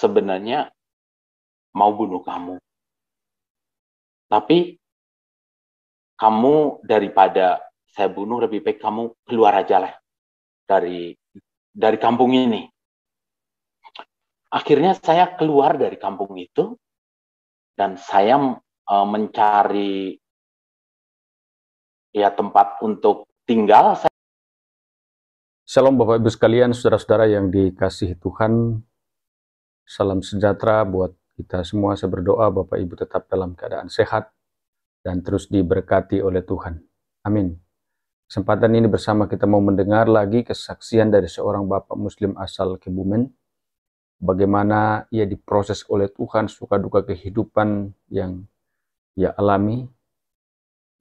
sebenarnya mau bunuh kamu. Tapi kamu daripada saya bunuh, lebih baik kamu keluar aja lah dari kampung ini. Akhirnya saya keluar dari kampung itu dan saya mencari ya tempat untuk tinggal. Shalom Bapak Ibu sekalian, saudara-saudara yang dikasihi Tuhan. Salam sejahtera buat kita semua. Saya berdoa Bapak Ibu tetap dalam keadaan sehat dan terus diberkati oleh Tuhan. Amin. Kesempatan ini bersama kita mau mendengar lagi kesaksian dari seorang Bapak Muslim asal Kebumen. Bagaimana ia diproses oleh Tuhan, suka duka kehidupan yang ia alami.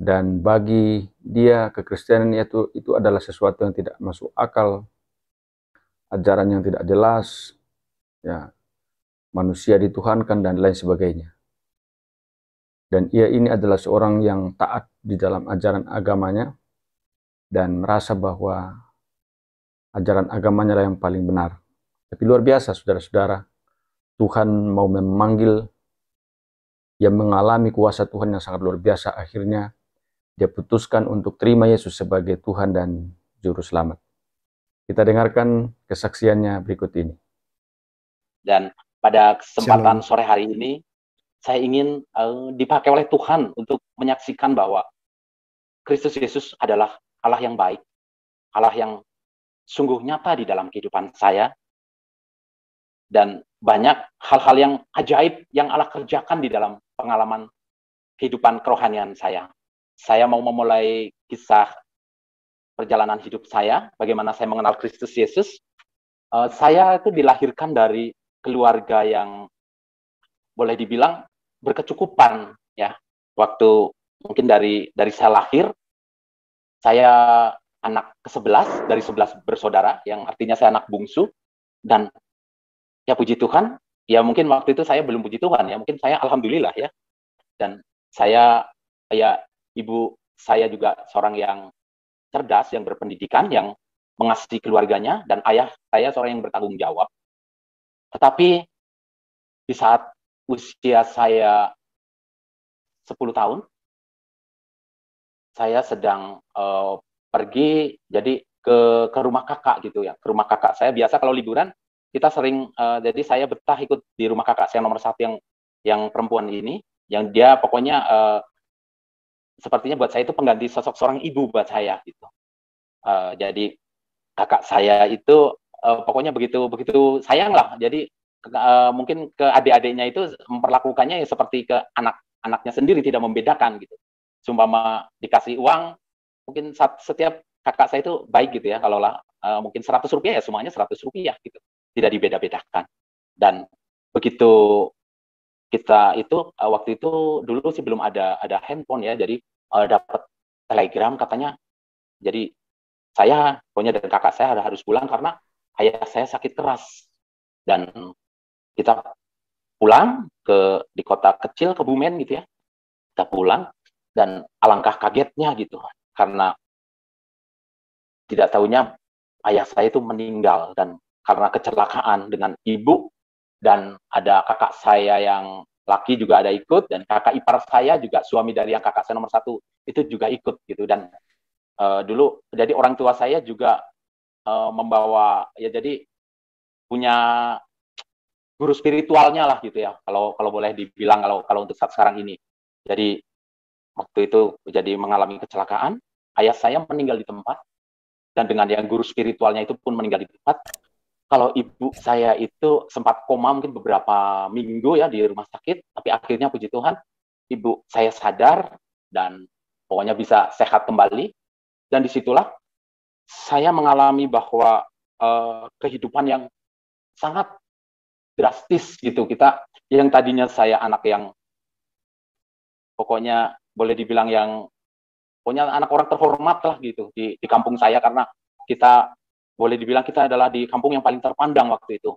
Dan bagi dia kekristenan itu adalah sesuatu yang tidak masuk akal, ajaran yang tidak jelas, ya, manusia dituhankan dan lain sebagainya. Dan ia ini adalah seorang yang taat di dalam ajaran agamanya dan merasa bahwa ajaran agamanya lah yang paling benar. Tapi luar biasa saudara-saudara, Tuhan mau memanggil, dia mengalami kuasa Tuhan yang sangat luar biasa. Akhirnya dia putuskan untuk terima Yesus sebagai Tuhan dan Juru Selamat. Kita dengarkan kesaksiannya berikut ini. Dan pada kesempatan sore hari ini, saya ingin dipakai oleh Tuhan untuk menyaksikan bahwa Kristus Yesus adalah Allah yang baik, Allah yang sungguh nyata di dalam kehidupan saya, dan banyak hal-hal yang ajaib yang Allah kerjakan di dalam pengalaman kehidupan kerohanian saya. Saya mau memulai kisah perjalanan hidup saya, bagaimana saya mengenal Kristus Yesus. Saya itu dilahirkan dari keluarga yang boleh dibilang berkecukupan, ya. Waktu mungkin dari saya lahir, saya anak ke-11 dari 11 bersaudara, yang artinya saya anak bungsu. Dan ya puji Tuhan, ya mungkin waktu itu saya belum puji Tuhan, ya mungkin saya alhamdulillah ya. Dan saya, ya ibu saya juga seorang yang cerdas, yang berpendidikan, yang mengasihi keluarganya, dan ayah saya seorang yang bertanggung jawab. Tetapi di saat usia saya 10 tahun, saya sedang pergi jadi ke rumah kakak gitu ya, ke rumah kakak saya. Biasa kalau liburan kita sering, jadi saya betah ikut di rumah kakak saya nomor 1 yang perempuan ini, yang dia pokoknya sepertinya buat saya itu pengganti sosok seorang ibu buat saya gitu. Jadi kakak saya itu pokoknya begitu sayang lah. Jadi mungkin ke adik-adiknya itu memperlakukannya ya seperti ke anak-anaknya sendiri, tidak membedakan gitu. Sumpama dikasih uang, mungkin setiap kakak saya itu baik gitu ya. Kalau lah mungkin 100 rupiah ya semuanya 100 rupiah gitu, tidak dibeda-bedakan. Dan begitu kita itu waktu itu dulu sih belum ada handphone ya, jadi dapat telegram katanya, jadi saya pokoknya dan kakak saya harus pulang karena ayah saya sakit keras. Dan kita pulang di kota kecil Kebumen gitu ya, kita pulang dan alangkah kagetnya gitu, karena tidak tahunya ayah saya itu meninggal, dan karena kecelakaan dengan ibu, dan ada kakak saya yang laki juga ada ikut, dan kakak ipar saya juga suami dari yang kakak saya nomor 1 itu juga ikut gitu. Dan dulu jadi orang tua saya juga membawa ya, jadi punya guru spiritualnya lah gitu ya, kalau boleh dibilang, kalau untuk saat sekarang ini. Jadi waktu itu jadi mengalami kecelakaan, ayah saya meninggal di tempat, dan dengan yang guru spiritualnya itu pun meninggal di tempat. Kalau ibu saya itu sempat koma mungkin beberapa minggu ya di rumah sakit, tapi akhirnya puji Tuhan ibu saya sadar dan pokoknya bisa sehat kembali. Dan disitulah saya mengalami bahwa kehidupan yang sangat drastis gitu. Kita yang tadinya saya anak yang pokoknya boleh dibilang yang pokoknya anak orang terhormat lah gitu di kampung saya, karena kita boleh dibilang kita adalah di kampung yang paling terpandang waktu itu.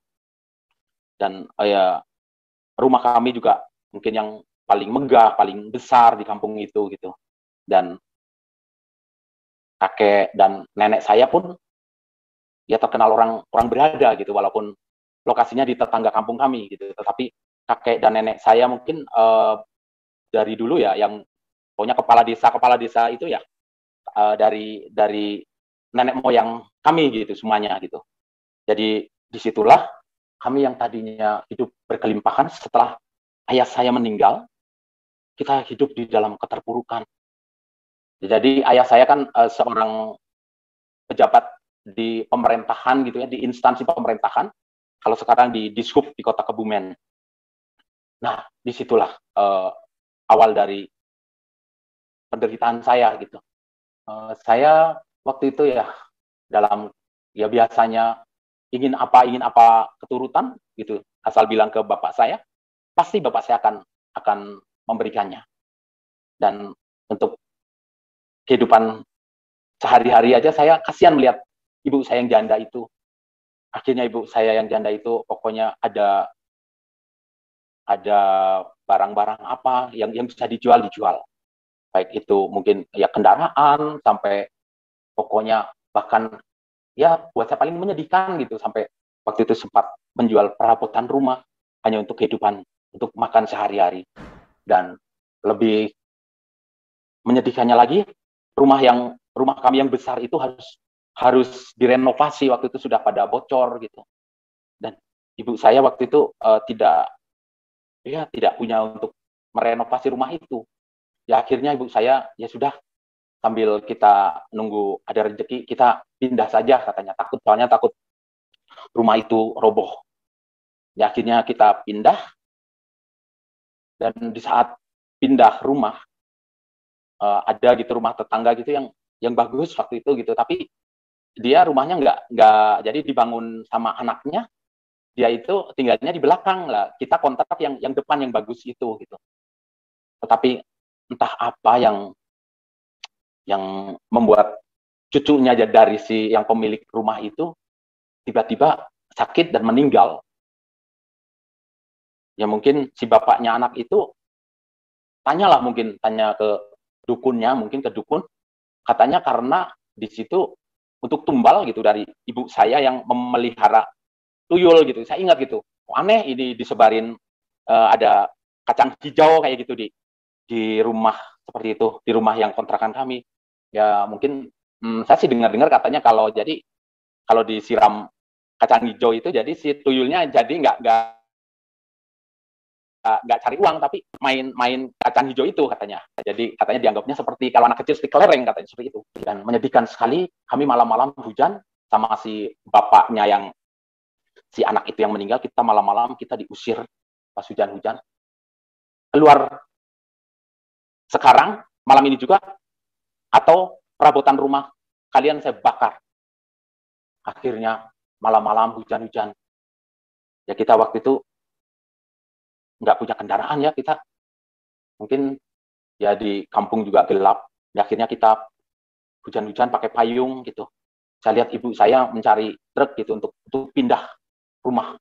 Dan ya rumah kami juga mungkin yang paling megah, paling besar di kampung itu gitu. Dan kakek dan nenek saya pun ya terkenal orang berada gitu, walaupun lokasinya di tetangga kampung kami gitu. Tetapi kakek dan nenek saya mungkin dari dulu ya, yang pokoknya kepala desa itu ya dari nenek moyang kami gitu semuanya gitu. Jadi disitulah kami yang tadinya hidup berkelimpahan setelah ayah saya meninggal, kita hidup di dalam keterpurukan. Jadi ayah saya kan seorang pejabat di pemerintahan gitu ya, di instansi pemerintahan. Kalau sekarang di Dishub di Kota Kebumen. Nah, disitulah awal dari penderitaan saya gitu. Saya waktu itu ya dalam ya biasanya ingin apa keturutan gitu, asal bilang ke bapak saya, pasti bapak saya akan memberikannya. Dan untuk kehidupan sehari-hari aja saya kasihan melihat ibu saya yang janda itu. Akhirnya ibu saya yang janda itu pokoknya ada barang-barang apa yang bisa dijual. Baik itu mungkin ya kendaraan sampai pokoknya bahkan ya buat saya paling menyedihkan gitu, sampai waktu itu sempat menjual perabotan rumah hanya untuk kehidupan, untuk makan sehari-hari. Dan lebih menyedihkannya lagi, rumah kami yang besar itu harus direnovasi, waktu itu sudah pada bocor gitu. Dan ibu saya waktu itu tidak punya untuk merenovasi rumah itu. Ya akhirnya ibu saya ya sudah, sambil kita nunggu ada rezeki kita pindah saja katanya, soalnya takut rumah itu roboh. Ya akhirnya kita pindah, dan di saat pindah rumah ada gitu rumah tetangga gitu yang bagus waktu itu gitu, tapi dia rumahnya nggak jadi dibangun sama anaknya, dia itu tinggalnya di belakang lah, kita kontrak yang depan yang bagus itu gitu. Tetapi entah apa yang membuat cucunya dari si yang pemilik rumah itu tiba-tiba sakit dan meninggal. Ya mungkin si bapaknya anak itu tanya ke dukunnya, mungkin ke dukun, katanya karena di situ untuk tumbal gitu dari ibu saya yang memelihara tuyul gitu. Saya ingat gitu, aneh ini disebarin ada kacang hijau kayak gitu di rumah seperti itu, di rumah yang kontrakan kami. Ya mungkin saya sih dengar-dengar katanya kalau disiram kacang hijau itu jadi si tuyulnya jadi nggak cari uang tapi main kacang hijau itu katanya. Jadi katanya dianggapnya seperti kalau anak kecil seperti kelereng katanya, seperti itu. Dan menyedihkan sekali, kami malam-malam hujan sama si bapaknya yang si anak itu yang meninggal, kita malam-malam kita diusir pas hujan-hujan. Keluar sekarang malam ini juga, atau perabotan rumah kalian saya bakar. Akhirnya malam-malam hujan-hujan. Ya kita waktu itu nggak punya kendaraan ya, kita mungkin ya di kampung juga gelap. Ya, akhirnya kita hujan-hujan pakai payung gitu. Saya lihat ibu saya mencari truk gitu untuk pindah rumah.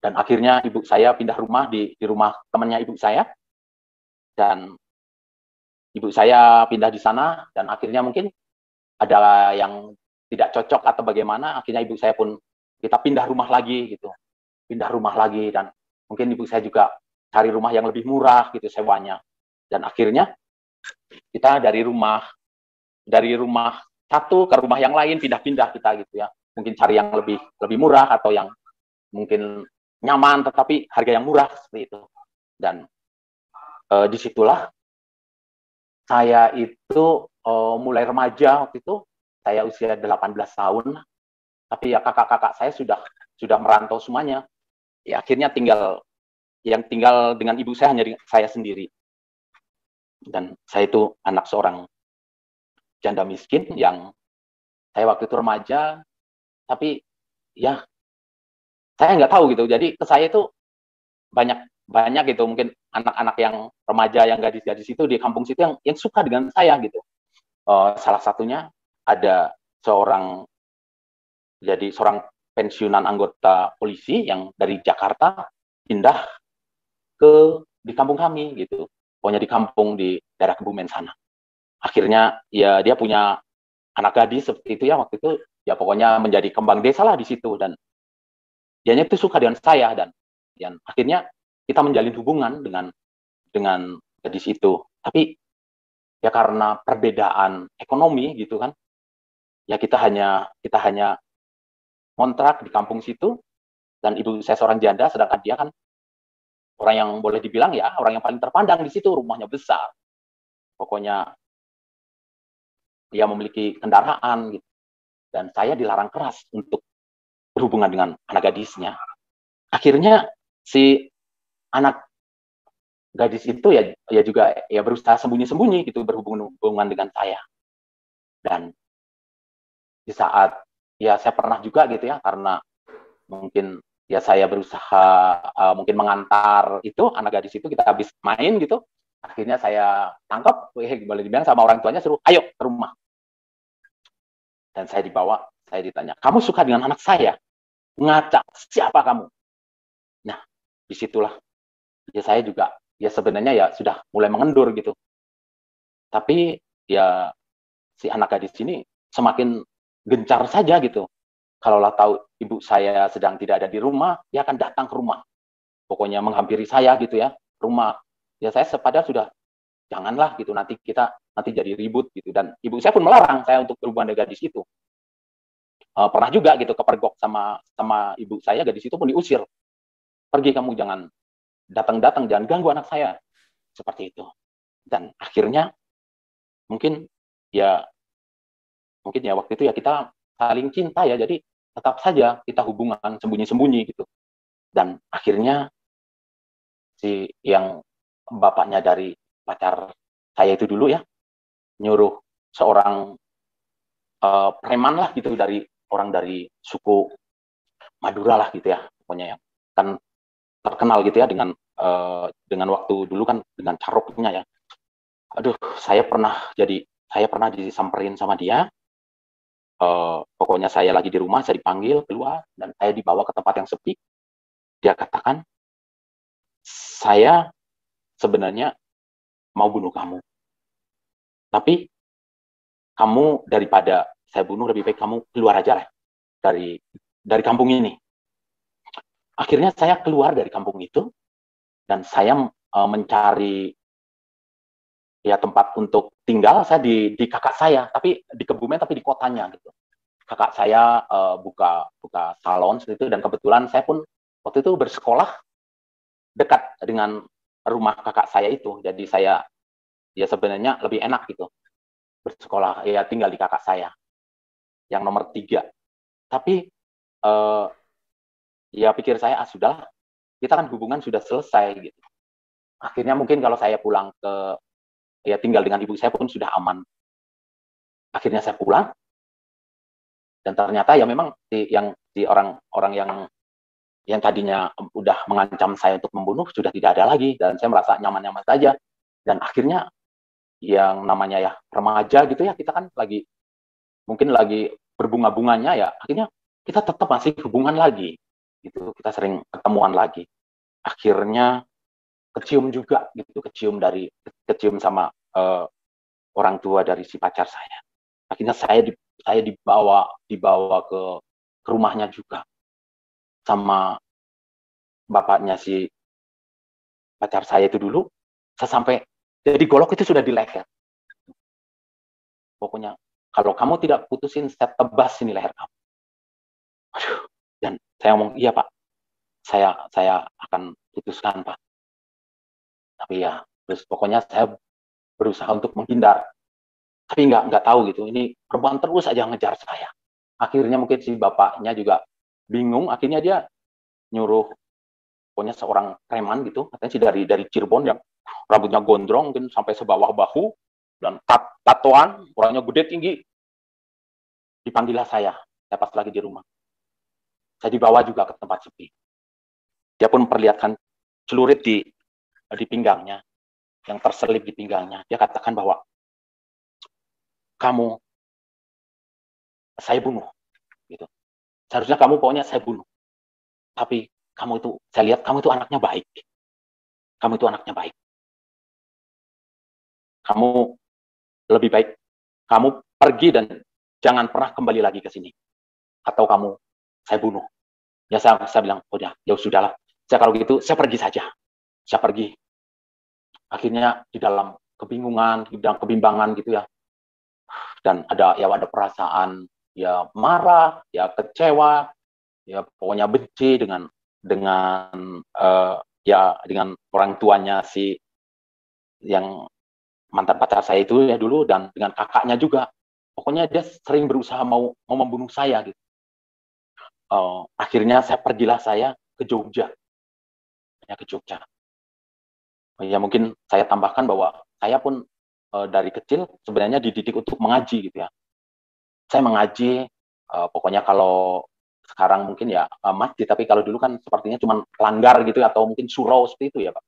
Dan akhirnya ibu saya pindah rumah di rumah temannya ibu saya. Dan ibu saya pindah di sana, dan akhirnya mungkin ada yang tidak cocok atau bagaimana, akhirnya ibu saya pun kita pindah rumah lagi gitu. Pindah rumah lagi, dan mungkin ibu saya juga cari rumah yang lebih murah gitu sewanya. Dan akhirnya kita dari rumah satu ke rumah yang lain, pindah-pindah kita gitu ya. Mungkin cari yang lebih murah atau yang mungkin nyaman tetapi harga yang murah seperti itu. Dan disitulah saya itu mulai remaja waktu itu, saya usia 18 tahun, tapi ya kakak-kakak saya sudah merantau semuanya. Ya akhirnya tinggal dengan ibu saya hanya saya sendiri. Dan saya itu anak seorang janda miskin yang saya waktu itu remaja, tapi ya saya nggak tahu gitu. Jadi ke saya itu banyak gitu, mungkin anak-anak yang remaja yang gadis-gadis itu di kampung situ yang suka dengan saya gitu. Salah satunya ada seorang pensiunan anggota polisi yang dari Jakarta pindah di kampung kami gitu. Pokoknya di kampung di daerah Kebumen sana. Akhirnya ya dia punya anak gadis seperti itu ya, waktu itu ya pokoknya menjadi kembang desa lah di situ. Dan dianya itu suka dengan saya, dan akhirnya kita menjalin hubungan dengan gadis itu. Tapi ya karena perbedaan ekonomi gitu kan, ya kita hanya kontrak di kampung situ, dan ibu saya seorang janda, sedangkan dia kan orang yang boleh dibilang ya orang yang paling terpandang di situ, rumahnya besar, pokoknya dia memiliki kendaraan gitu, dan saya dilarang keras untuk berhubungan dengan anak gadisnya. Akhirnya si anak gadis itu ya juga ya berusaha sembunyi-sembunyi gitu berhubungan dengan saya. Dan di saat ya saya pernah juga gitu ya, karena mungkin ya saya berusaha mungkin mengantar itu anak gadis itu, kita habis main gitu, akhirnya saya tangkap, boleh dibilang sama orang tuanya, suruh ayo ke rumah. Dan saya dibawa, saya ditanya, kamu suka dengan anak saya? Ngaca, siapa kamu? Nah, disitulah ya saya juga ya sebenarnya ya sudah mulai mengendur gitu. Tapi ya si anak gadis ini semakin gencar saja gitu. Kalaulah tahu ibu saya sedang tidak ada di rumah, dia akan datang ke rumah. Pokoknya menghampiri saya gitu ya, rumah. Ya saya padahal sudah, janganlah gitu, nanti jadi ribut gitu. Dan ibu saya pun melarang saya untuk berhubungan dengan gadis itu. Pernah juga gitu kepergok sama ibu saya, gadis itu pun diusir. Pergi kamu, jangan datang-datang, jangan ganggu anak saya. Seperti itu. Dan akhirnya mungkin ya waktu itu ya kita saling cinta ya, jadi tetap saja kita hubungan sembunyi-sembunyi gitu. Dan akhirnya si yang bapaknya dari pacar saya itu dulu ya, nyuruh seorang preman lah gitu, dari orang dari suku Madura lah gitu ya, pokoknya yang kan terkenal gitu ya dengan waktu dulu kan dengan caroknya ya. Aduh, saya pernah disamperin sama dia. Pokoknya saya lagi di rumah, saya dipanggil keluar dan saya dibawa ke tempat yang sepi. Dia katakan, saya sebenarnya mau bunuh kamu, tapi kamu, daripada saya bunuh, lebih baik kamu keluar aja lah dari kampung ini. Akhirnya saya keluar dari kampung itu dan saya mencari ya tempat untuk tinggal. Saya di kakak saya, tapi di Kebumen, tapi di kotanya gitu. Kakak saya buka salon seperti itu, dan kebetulan saya pun waktu itu bersekolah dekat dengan rumah kakak saya itu. Jadi saya ya sebenarnya lebih enak gitu bersekolah ya, tinggal di kakak saya yang nomor 3. Tapi ya pikir saya, sudahlah, kita kan hubungan sudah selesai gitu. Akhirnya mungkin kalau saya pulang ya tinggal dengan ibu saya pun sudah aman. Akhirnya saya pulang, dan ternyata ya memang si orang yang tadinya udah mengancam saya untuk membunuh sudah tidak ada lagi, dan saya merasa nyaman-nyaman saja. Dan akhirnya yang namanya ya remaja gitu ya, kita kan mungkin lagi berbunga-bunganya ya, akhirnya kita tetap masih hubungan lagi gitu, kita sering ketemuan lagi. Akhirnya kecium juga gitu, kecium sama orang tua dari si pacar saya. Akhirnya saya dibawa ke rumahnya juga sama bapaknya si pacar saya itu dulu. Saya sampai jadi golok itu sudah di leher. Pokoknya kalau kamu tidak putusin, saya tebas ini leher kamu. Aduh. Dan saya ngomong, iya Pak, saya akan putuskan Pak. Tapi ya, terus pokoknya saya berusaha untuk menghindar. Tapi nggak tahu gitu, ini perempuan terus aja ngejar saya. Akhirnya mungkin si bapaknya juga bingung, akhirnya dia nyuruh pokoknya seorang preman gitu, katanya sih dari Cirebon, yang rambutnya gondrong mungkin sampai sebawah bahu dan tatoan, orangnya gede tinggi. Dipanggillah saya pas lagi di rumah. Saya dibawa juga ke tempat sepi. Dia pun memperlihatkan celurit di pinggangnya, yang terselip di pinggangnya. Dia katakan bahwa kamu saya bunuh gitu. Seharusnya kamu pokoknya saya bunuh. Tapi kamu itu, saya lihat kamu itu anaknya baik. Kamu itu anaknya baik. Kamu lebih baik kamu pergi dan jangan pernah kembali lagi ke sini. Atau saya bunuh. Ya saya bilang, udah, ya sudahlah. Saya kalau gitu, saya pergi saja. Saya pergi. Akhirnya di dalam kebingungan, di dalam kebimbangan gitu ya. Dan ada perasaan ya marah, ya kecewa, ya pokoknya benci dengan ya dengan orang tuanya si yang mantan pacar saya itu ya dulu, dan dengan kakaknya juga. Pokoknya dia sering berusaha mau membunuh saya gitu. Akhirnya pergilah saya ke Jogja, ya ke Jogja. Ya mungkin saya tambahkan bahwa saya pun dari kecil sebenarnya dididik untuk mengaji gitu ya. Saya mengaji, pokoknya kalau sekarang mungkin ya masjid, tapi kalau dulu kan sepertinya cuma langgar gitu atau mungkin surau seperti itu ya Pak.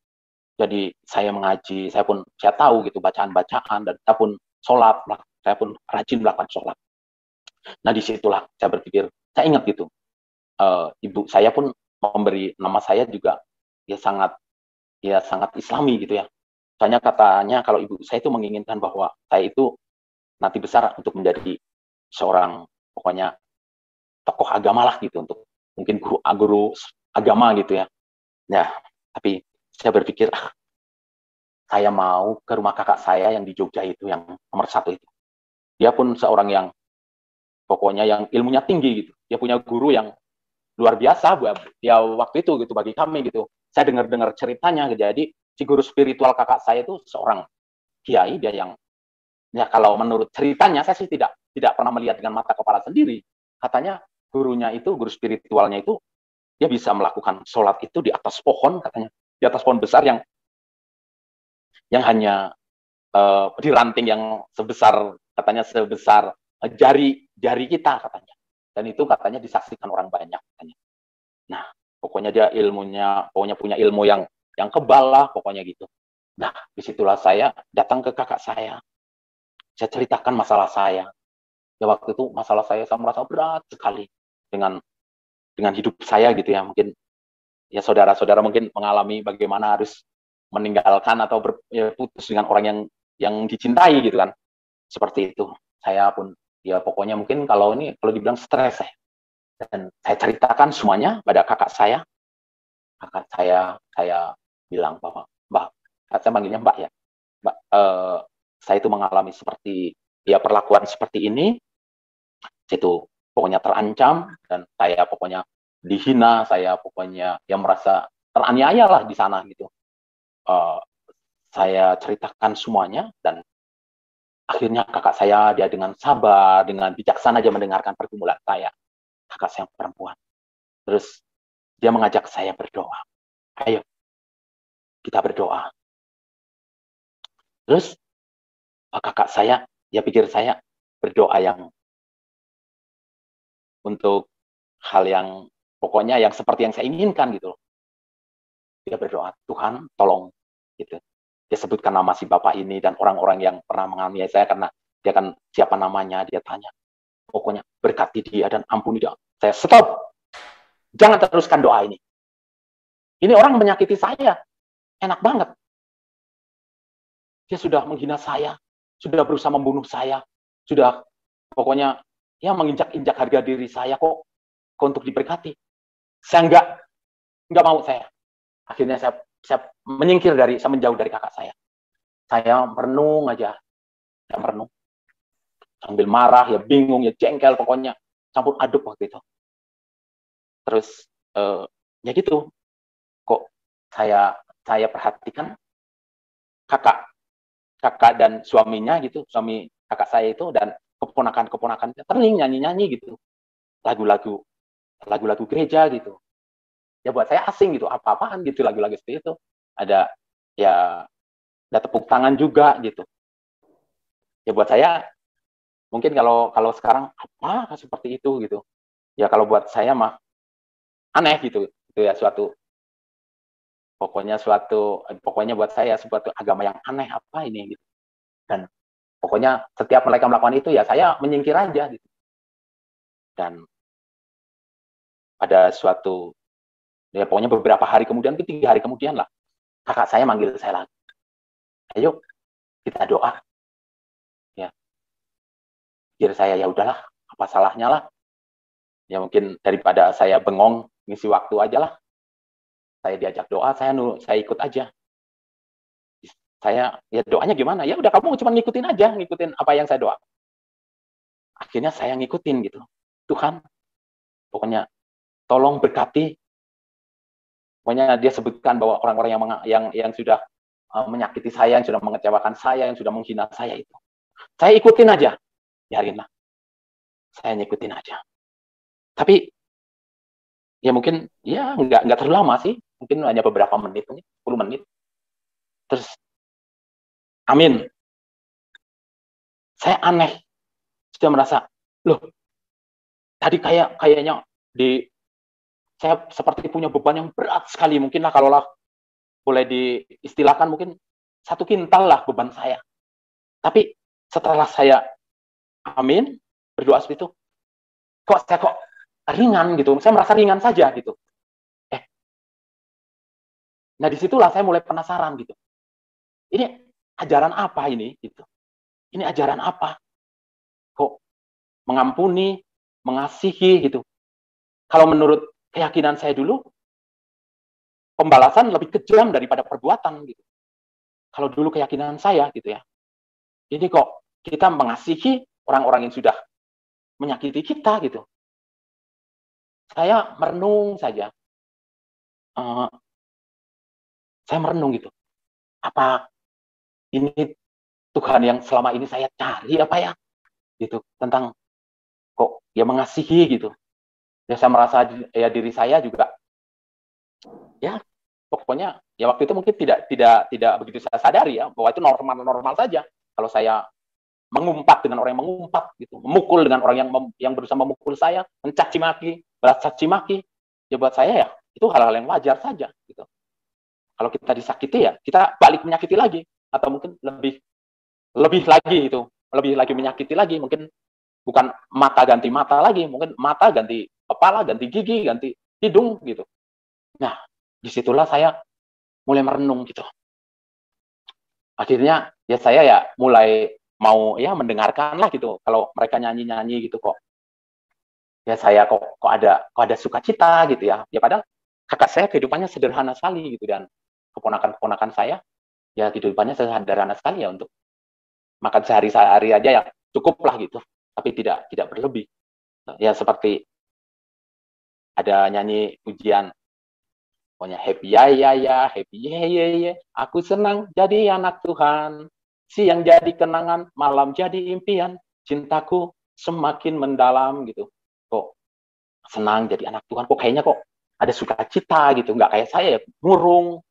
Jadi saya mengaji, saya tahu gitu bacaan-bacaan, dan saya pun sholat, saya pun rajin melakukan sholat. Nah disitulah saya berpikir, saya ingat gitu, ibu saya pun memberi nama saya juga ya sangat Islami gitu ya. Soalnya katanya kalau ibu saya itu menginginkan bahwa saya itu nanti besar untuk menjadi seorang pokoknya tokoh agama lah gitu, untuk mungkin guru agama gitu ya. Ya, tapi saya berpikir saya mau ke rumah kakak saya yang di Jogja itu, yang nomor 1 itu. Dia pun seorang yang pokoknya yang ilmunya tinggi gitu. Dia punya guru yang luar biasa ya waktu itu gitu bagi kami gitu. Saya dengar ceritanya. Jadi si guru spiritual kakak saya itu seorang kiai, dia yang ya kalau menurut ceritanya, saya sih tidak pernah melihat dengan mata kepala sendiri. Katanya guru spiritualnya itu dia bisa melakukan sholat itu di atas pohon, katanya di atas pohon besar yang hanya di ranting yang sebesar jari kita katanya. Dan itu katanya disaksikan orang banyak katanya. Nah, pokoknya dia pokoknya punya ilmu yang kebal lah pokoknya gitu. Nah, disitulah saya datang ke kakak saya. Saya ceritakan masalah saya. Ya waktu itu masalah saya merasa berat sekali dengan hidup saya gitu ya. Mungkin ya saudara-saudara mungkin mengalami bagaimana harus meninggalkan atau putus dengan orang yang dicintai gitu kan. Seperti itu. Saya pun ya pokoknya mungkin kalau dibilang stres ya. Dan saya ceritakan semuanya pada kakak saya. Kakak saya bilang bahwa Mbak, saya manggilnya Mbak ya. Mbak, saya itu mengalami seperti ya perlakuan seperti ini. Itu pokoknya terancam, dan saya pokoknya dihina, saya pokoknya yang merasa teraniaya lah di sana gitu. Saya ceritakan semuanya, dan akhirnya kakak saya dia dengan sabar, dengan bijaksana aja mendengarkan pergumulan saya, kakak saya yang perempuan. Terus dia mengajak saya berdoa. Ayo kita berdoa. Terus kakak saya, dia pikir saya berdoa yang untuk hal yang pokoknya yang seperti yang saya inginkan gitu. Dia berdoa, Tuhan tolong gitu. Dia sebutkan nama si bapak ini dan orang-orang yang pernah menganiaya saya, karena dia kan siapa namanya, dia tanya. Pokoknya berkati dia dan ampuni dia. Saya stop. Jangan teruskan doa ini. Ini orang menyakiti saya. Enak banget. Dia sudah menghina saya, sudah berusaha membunuh saya, sudah pokoknya ya menginjak-injak harga diri saya kok untuk diberkati. Saya enggak mau saya. Akhirnya saya saya menjauh dari kakak saya. Saya merenung aja. Saya merenung. Sambil marah, ya bingung, ya jengkel, pokoknya campur aduk waktu itu. Terus ya gitu. Kok saya perhatikan kakak dan suaminya gitu, suami kakak saya itu dan keponakan-keponakannya sering nyanyi-nyanyi gitu. Lagu-lagu gereja gitu. Ya buat saya asing gitu, apa-apaan gitu lagu-lagu seperti itu. Ada ya ada tepuk tangan juga gitu. Ya buat saya mungkin kalau sekarang apa seperti itu gitu. Ya kalau buat saya mah aneh gitu. Itu ya pokoknya buat saya suatu agama yang aneh apa ini gitu. Dan pokoknya setiap mereka melakukan itu ya saya menyingkir aja gitu. Dan pada ya pokoknya beberapa hari kemudian, 3 hari kemudian lah, kakak saya manggil saya lagi. Ayo kita doa. Ya, jadi saya ya udahlah, apa salahnya lah. Ya mungkin daripada saya bengong ngisi waktu aja lah. Saya diajak doa, saya ikut aja. Saya ya doanya gimana? Ya udah kamu cuma ngikutin aja, ngikutin apa yang saya doa. Akhirnya saya ngikutin gitu. Tuhan, pokoknya tolong berkati. Pokoknya dia sebutkan bahwa orang-orang yang sudah menyakiti saya, yang sudah mengecewakan saya, yang sudah menghina saya itu. Saya ikutin aja. Biarinlah. Saya ngikutin aja. Tapi ya mungkin ya nggak terlalu lama sih. Mungkin hanya beberapa menit, 10 menit. Terus amin. Saya aneh. Sudah merasa, loh, tadi kayaknya saya seperti punya beban yang berat sekali. Mungkin lah kalau boleh diistilahkan mungkin 1 kintal lah beban saya. Tapi setelah saya amin, berdoa seperti itu, kok ringan gitu. Saya merasa ringan saja gitu. Nah disitulah saya mulai penasaran gitu. Ini ajaran apa ini? Gitu. Ini ajaran apa? Kok mengampuni, mengasihi gitu. Kalau menurut keyakinan saya dulu, pembalasan lebih kejam daripada perbuatan gitu. Kalau dulu keyakinan saya gitu ya. Ini kok kita mengasihi orang-orang yang sudah menyakiti kita gitu. Saya merenung saja. Saya merenung gitu. Apa ini Tuhan yang selama ini saya cari apa ya? Gitu. Tentang kok ya mengasihi gitu. Ya saya merasa ya diri saya juga ya pokoknya ya waktu itu mungkin tidak begitu saya sadari ya bahwa itu normal saja kalau saya mengumpat dengan orang yang mengumpat gitu, memukul dengan orang yang berusaha memukul saya, mencaci maki, balas caci maki, ya buat saya ya itu hal-hal yang wajar saja gitu. Kalau kita disakiti ya kita balik menyakiti lagi atau mungkin lebih lagi itu, lebih lagi menyakiti lagi, mungkin bukan mata ganti mata lagi, mungkin mata ganti kepala, ganti gigi, ganti hidung gitu. Nah, disitulah saya mulai merenung gitu. Akhirnya ya saya ya mulai mau ya mendengarkan lah gitu. Kalau mereka nyanyi-nyanyi gitu kok. Ya saya kok ada sukacita gitu ya. Ya padahal kakak saya kehidupannya sederhana sekali gitu dan keponakan-keponakan saya ya kehidupannya sederhana sekali ya untuk makan sehari-hari aja ya cukup lah gitu. Tapi tidak berlebih. Ya seperti ada nyanyi pujian pokoknya happy ya, happy ye. Aku senang jadi anak Tuhan. Siang jadi kenangan, malam jadi impian. Cintaku semakin mendalam gitu. Kok senang jadi anak Tuhan? Kok kayaknya kok ada sukacita gitu. Nggak kayak saya ya, murung.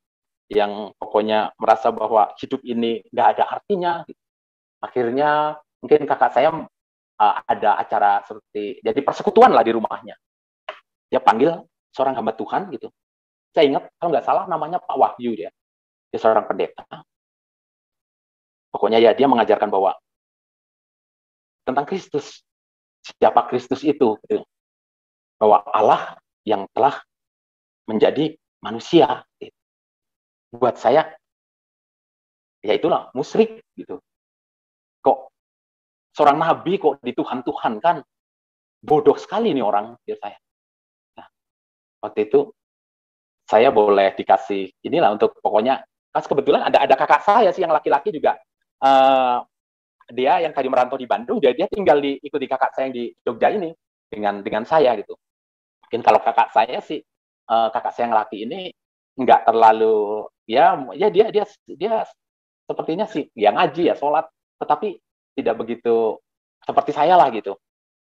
Yang pokoknya merasa bahwa hidup ini nggak ada artinya. Gitu. Akhirnya mungkin kakak saya ada acara seperti, jadi persekutuan lah di rumahnya. Dia panggil seorang hamba Tuhan gitu. Saya ingat kalau nggak salah namanya Pak Wahyu dia seorang pendeta. Pokoknya ya dia mengajarkan bahwa tentang Kristus, siapa Kristus itu, gitu. Bahwa Allah yang telah menjadi manusia. Gitu. Buat saya, ya itulah musyrik gitu. Kok seorang nabi kok dituhan-tuhan kan, bodoh sekali nih orang, ya saya. Nah, waktu itu saya boleh dikasih inilah untuk pokoknya, pas kebetulan ada kakak saya sih yang laki-laki juga. Dia yang tadi merantau di Bandung, dia tinggal ikuti kakak saya yang di Jogja ini dengan saya gitu. Mungkin kalau kakak saya sih, kakak saya yang laki ini nggak terlalu ya dia sepertinya sih ya ngaji ya sholat, tetapi tidak begitu seperti saya lah gitu,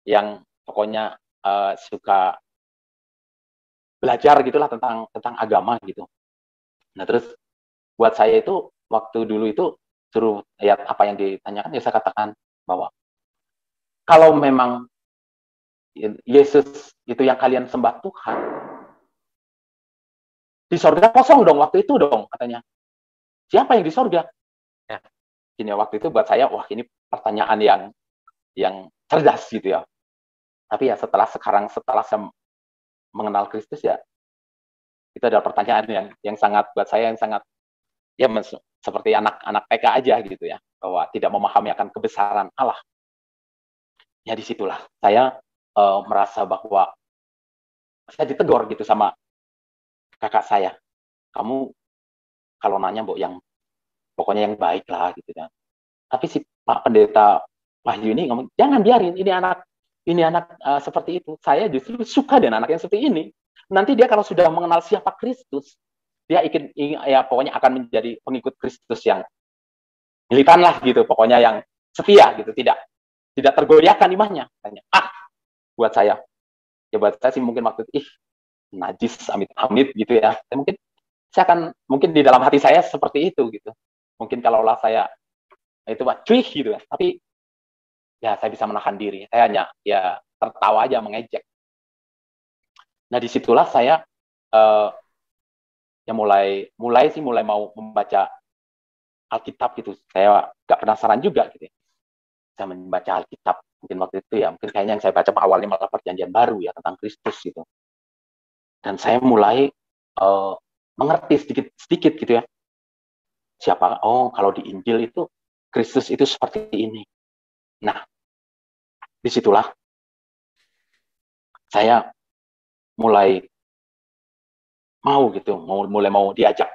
yang pokoknya suka belajar gitulah tentang agama gitu. Nah terus buat saya itu waktu dulu itu suruh lihat apa yang ditanyakan ya saya katakan bahwa kalau memang Yesus itu yang kalian sembah Tuhan, di sorga kosong dong waktu itu dong katanya. Siapa yang di sorga? Ya, ini waktu itu buat saya wah ini pertanyaan yang cerdas gitu ya. Tapi ya setelah saya mengenal Kristus ya itu adalah pertanyaan yang sangat buat saya yang sangat ya seperti anak-anak TK aja gitu ya, bahwa tidak memahami akan kebesaran Allah. Ya disitulah saya merasa bahwa saya ditegur gitu sama kakak saya, kamu kalau nanya Mbok yang pokoknya yang baik lah gitu kan. Tapi si Pak Pendeta Wahyu ini ngomong, jangan biarin ini anak seperti itu. Saya justru suka dengan anak yang seperti ini. Nanti dia kalau sudah mengenal siapa Kristus, dia ya pokoknya akan menjadi pengikut Kristus yang militan lah gitu, pokoknya yang setia gitu, tidak tergoyahkan imannya. Buat saya, ya buat saya sih mungkin waktu itu, najis, amit-amit gitu ya. Mungkin saya akan, mungkin di dalam hati saya seperti itu gitu. Mungkin kalaulah saya itu cuy gitu ya, tapi ya saya bisa menahan diri. Saya hanya ya tertawa aja, mengejek. Nah disitulah saya ya mulai mau membaca Alkitab gitu. Saya nggak penasaran juga gitu. Saya membaca Alkitab mungkin waktu itu ya, mungkin kayaknya yang saya baca awalnya malah Perjanjian Baru ya tentang Kristus gitu. Dan saya mulai mengerti sedikit gitu ya. Kalau di Injil itu Kristus itu seperti ini. Nah, disitulah saya mulai mau diajak.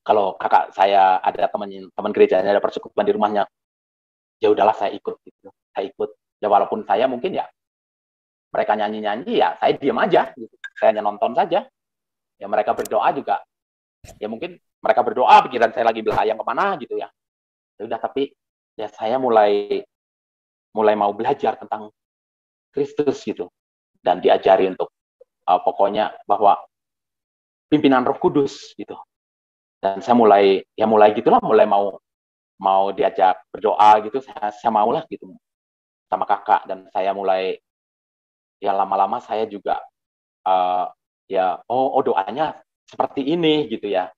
Kalau kakak saya ada teman gerejanya, ada persekutuan di rumahnya, ya udahlah saya ikut gitu. Saya ikut. Ya walaupun saya mungkin ya mereka nyanyi-nyanyi ya saya diam aja gitu. Saya hanya nonton saja. Ya mereka berdoa juga. Ya mungkin mereka berdoa, pikiran saya lagi belayang kemana gitu ya. Ya udah, tapi ya saya mulai mau belajar tentang Kristus gitu, dan diajari untuk pokoknya bahwa pimpinan Roh Kudus gitu. Dan saya mulai gitulah, mulai mau diajak berdoa gitu, saya maulah gitu sama kakak. Dan saya mulai ya lama-lama saya juga doanya seperti ini gitu ya,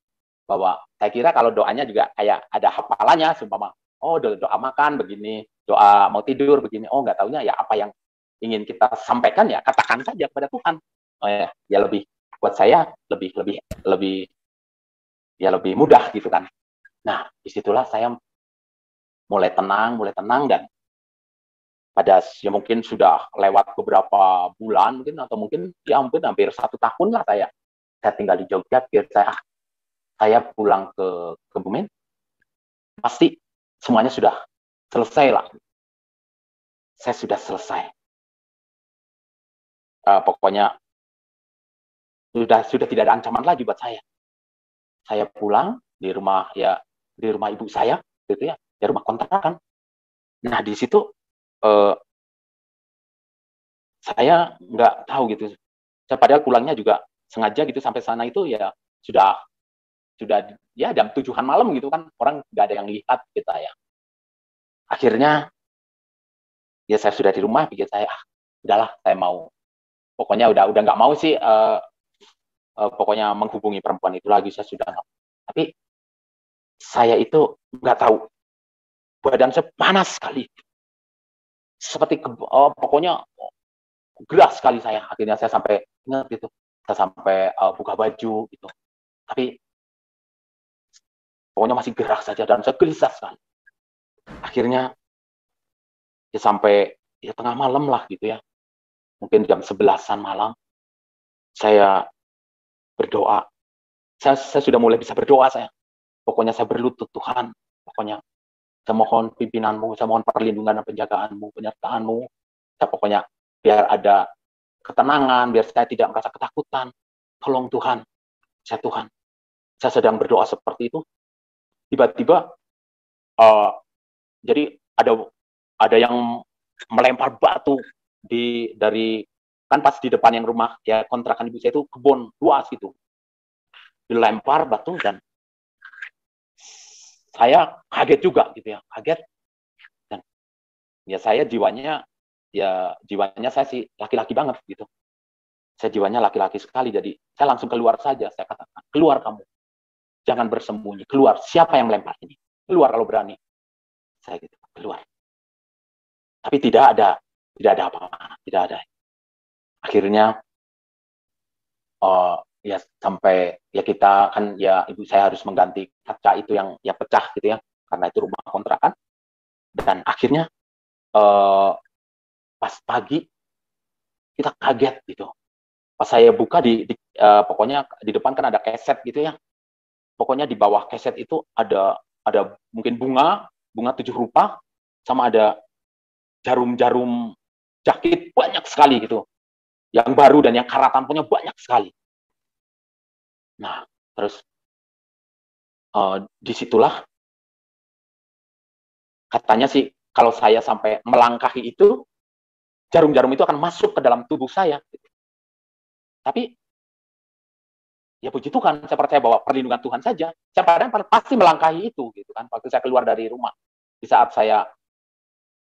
bahwa saya kira kalau doanya juga kayak ada hafalannya, sumpama doa makan begini, doa mau tidur begini. Nggak taunya ya apa yang ingin kita sampaikan ya katakan saja kepada Tuhan. Ya lebih, buat saya lebih mudah gitu kan. Nah disitulah saya mulai tenang, dan pada ya mungkin sudah lewat beberapa bulan mungkin, atau mungkin hampir 1 tahun lah saya tinggal di Jogja. Saya pulang ke Kebumen, pasti semuanya sudah selesai lah. Saya sudah selesai. Pokoknya sudah tidak ada ancaman lagi buat saya. Saya pulang di rumah ibu saya gitu ya, di rumah kontrakan. Nah di situ saya nggak tahu gitu. Saya padahal pulangnya juga sengaja gitu, sampai sana itu ya sudah ya jam 7-an malam gitu kan, orang nggak ada yang lihat kita ya. Akhirnya ya saya sudah di rumah, pikir saya udahlah, saya mau, pokoknya udah nggak mau sih pokoknya menghubungi perempuan itu lagi. Saya sudah nggak. Tapi saya itu nggak tahu, badan saya panas sekali, seperti pokoknya gelas sekali saya. Akhirnya saya sampai ingat gitu, saya sampai buka baju gitu, tapi pokoknya masih gerah saja dan saya gelisah sekali. Akhirnya ya sampai ya tengah malam lah gitu ya, mungkin jam 11-an malam, saya berdoa. Saya sudah mulai bisa berdoa. Pokoknya saya berlutut, Tuhan, pokoknya saya mohon pimpinanmu, saya mohon perlindungan dan penjagaanmu, penyertaanmu. Saya pokoknya biar ada ketenangan, biar saya tidak merasa ketakutan. Tolong Tuhan, saya sedang berdoa seperti itu. Tiba-tiba jadi ada yang melempar batu dari kan pas di depan yang rumah ya kontrakan ibu saya itu kebun luas gitu, dilempar batu, dan saya kaget juga gitu ya, kaget. Dan ya saya jiwanya saya sih laki-laki banget gitu, saya jiwanya laki-laki sekali. Jadi saya langsung keluar saja, saya katakan, keluar kamu, jangan bersembunyi, keluar, siapa yang melempar ini, keluar kalau berani. Saya gitu, keluar. Tapi tidak ada apa-apa, tidak ada. Akhirnya ya sampai ya kita kan ya ibu saya harus mengganti kaca itu yang pecah gitu ya, karena itu rumah kontrakan. Dan akhirnya pas pagi kita kaget gitu, Pas saya buka pokoknya di depan kan ada keset gitu ya. Pokoknya di bawah keset itu ada mungkin bunga 7 rupa, sama ada jarum-jarum jakit banyak sekali gitu. Yang baru dan yang karatan punya banyak sekali. Nah, terus disitulah katanya sih kalau saya sampai melangkahi itu, jarum-jarum itu akan masuk ke dalam tubuh saya. Tapi ya puji Tuhan, saya percaya bahwa perlindungan Tuhan saja. Saya pasti melangkahi itu, gitu kan. Waktu saya keluar dari rumah, di saat saya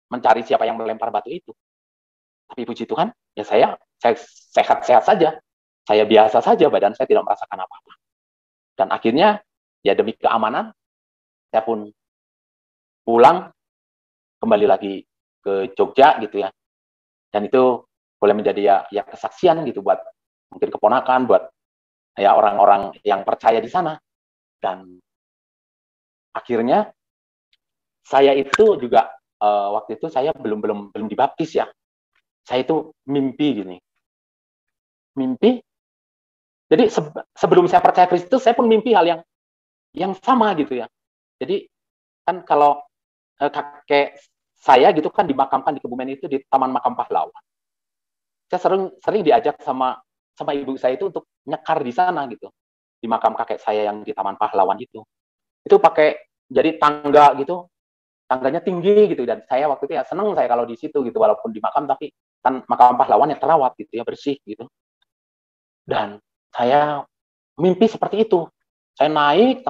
mencari siapa yang melempar batu itu. Tapi puji Tuhan, ya saya sehat-sehat saja. Saya biasa saja, badan saya tidak merasakan apa-apa. Dan akhirnya, ya demi keamanan, saya pun pulang, kembali lagi ke Jogja gitu ya. Dan itu boleh menjadi ya kesaksian gitu buat mungkin keponakan, buat ya orang-orang yang percaya di sana. Dan akhirnya saya itu juga waktu itu saya belum dibaptis ya. Saya itu mimpi gini. Mimpi. Jadi sebelum saya percaya Kristus, saya pun mimpi hal yang sama gitu ya. Jadi kan kalau kakek saya gitu kan dimakamkan di Kebumen itu di Taman Makam Pahlawan. Saya sering diajak sama ibu saya itu untuk nyekar di sana gitu. Di makam kakek saya yang di Taman Pahlawan itu. Itu pakai jadi tangga gitu, tangganya tinggi gitu, dan saya waktu itu ya seneng saya kalau di situ gitu, walaupun di makam tapi kan makam pahlawan yang terawat gitu ya, bersih gitu. Dan saya mimpi seperti itu, saya naik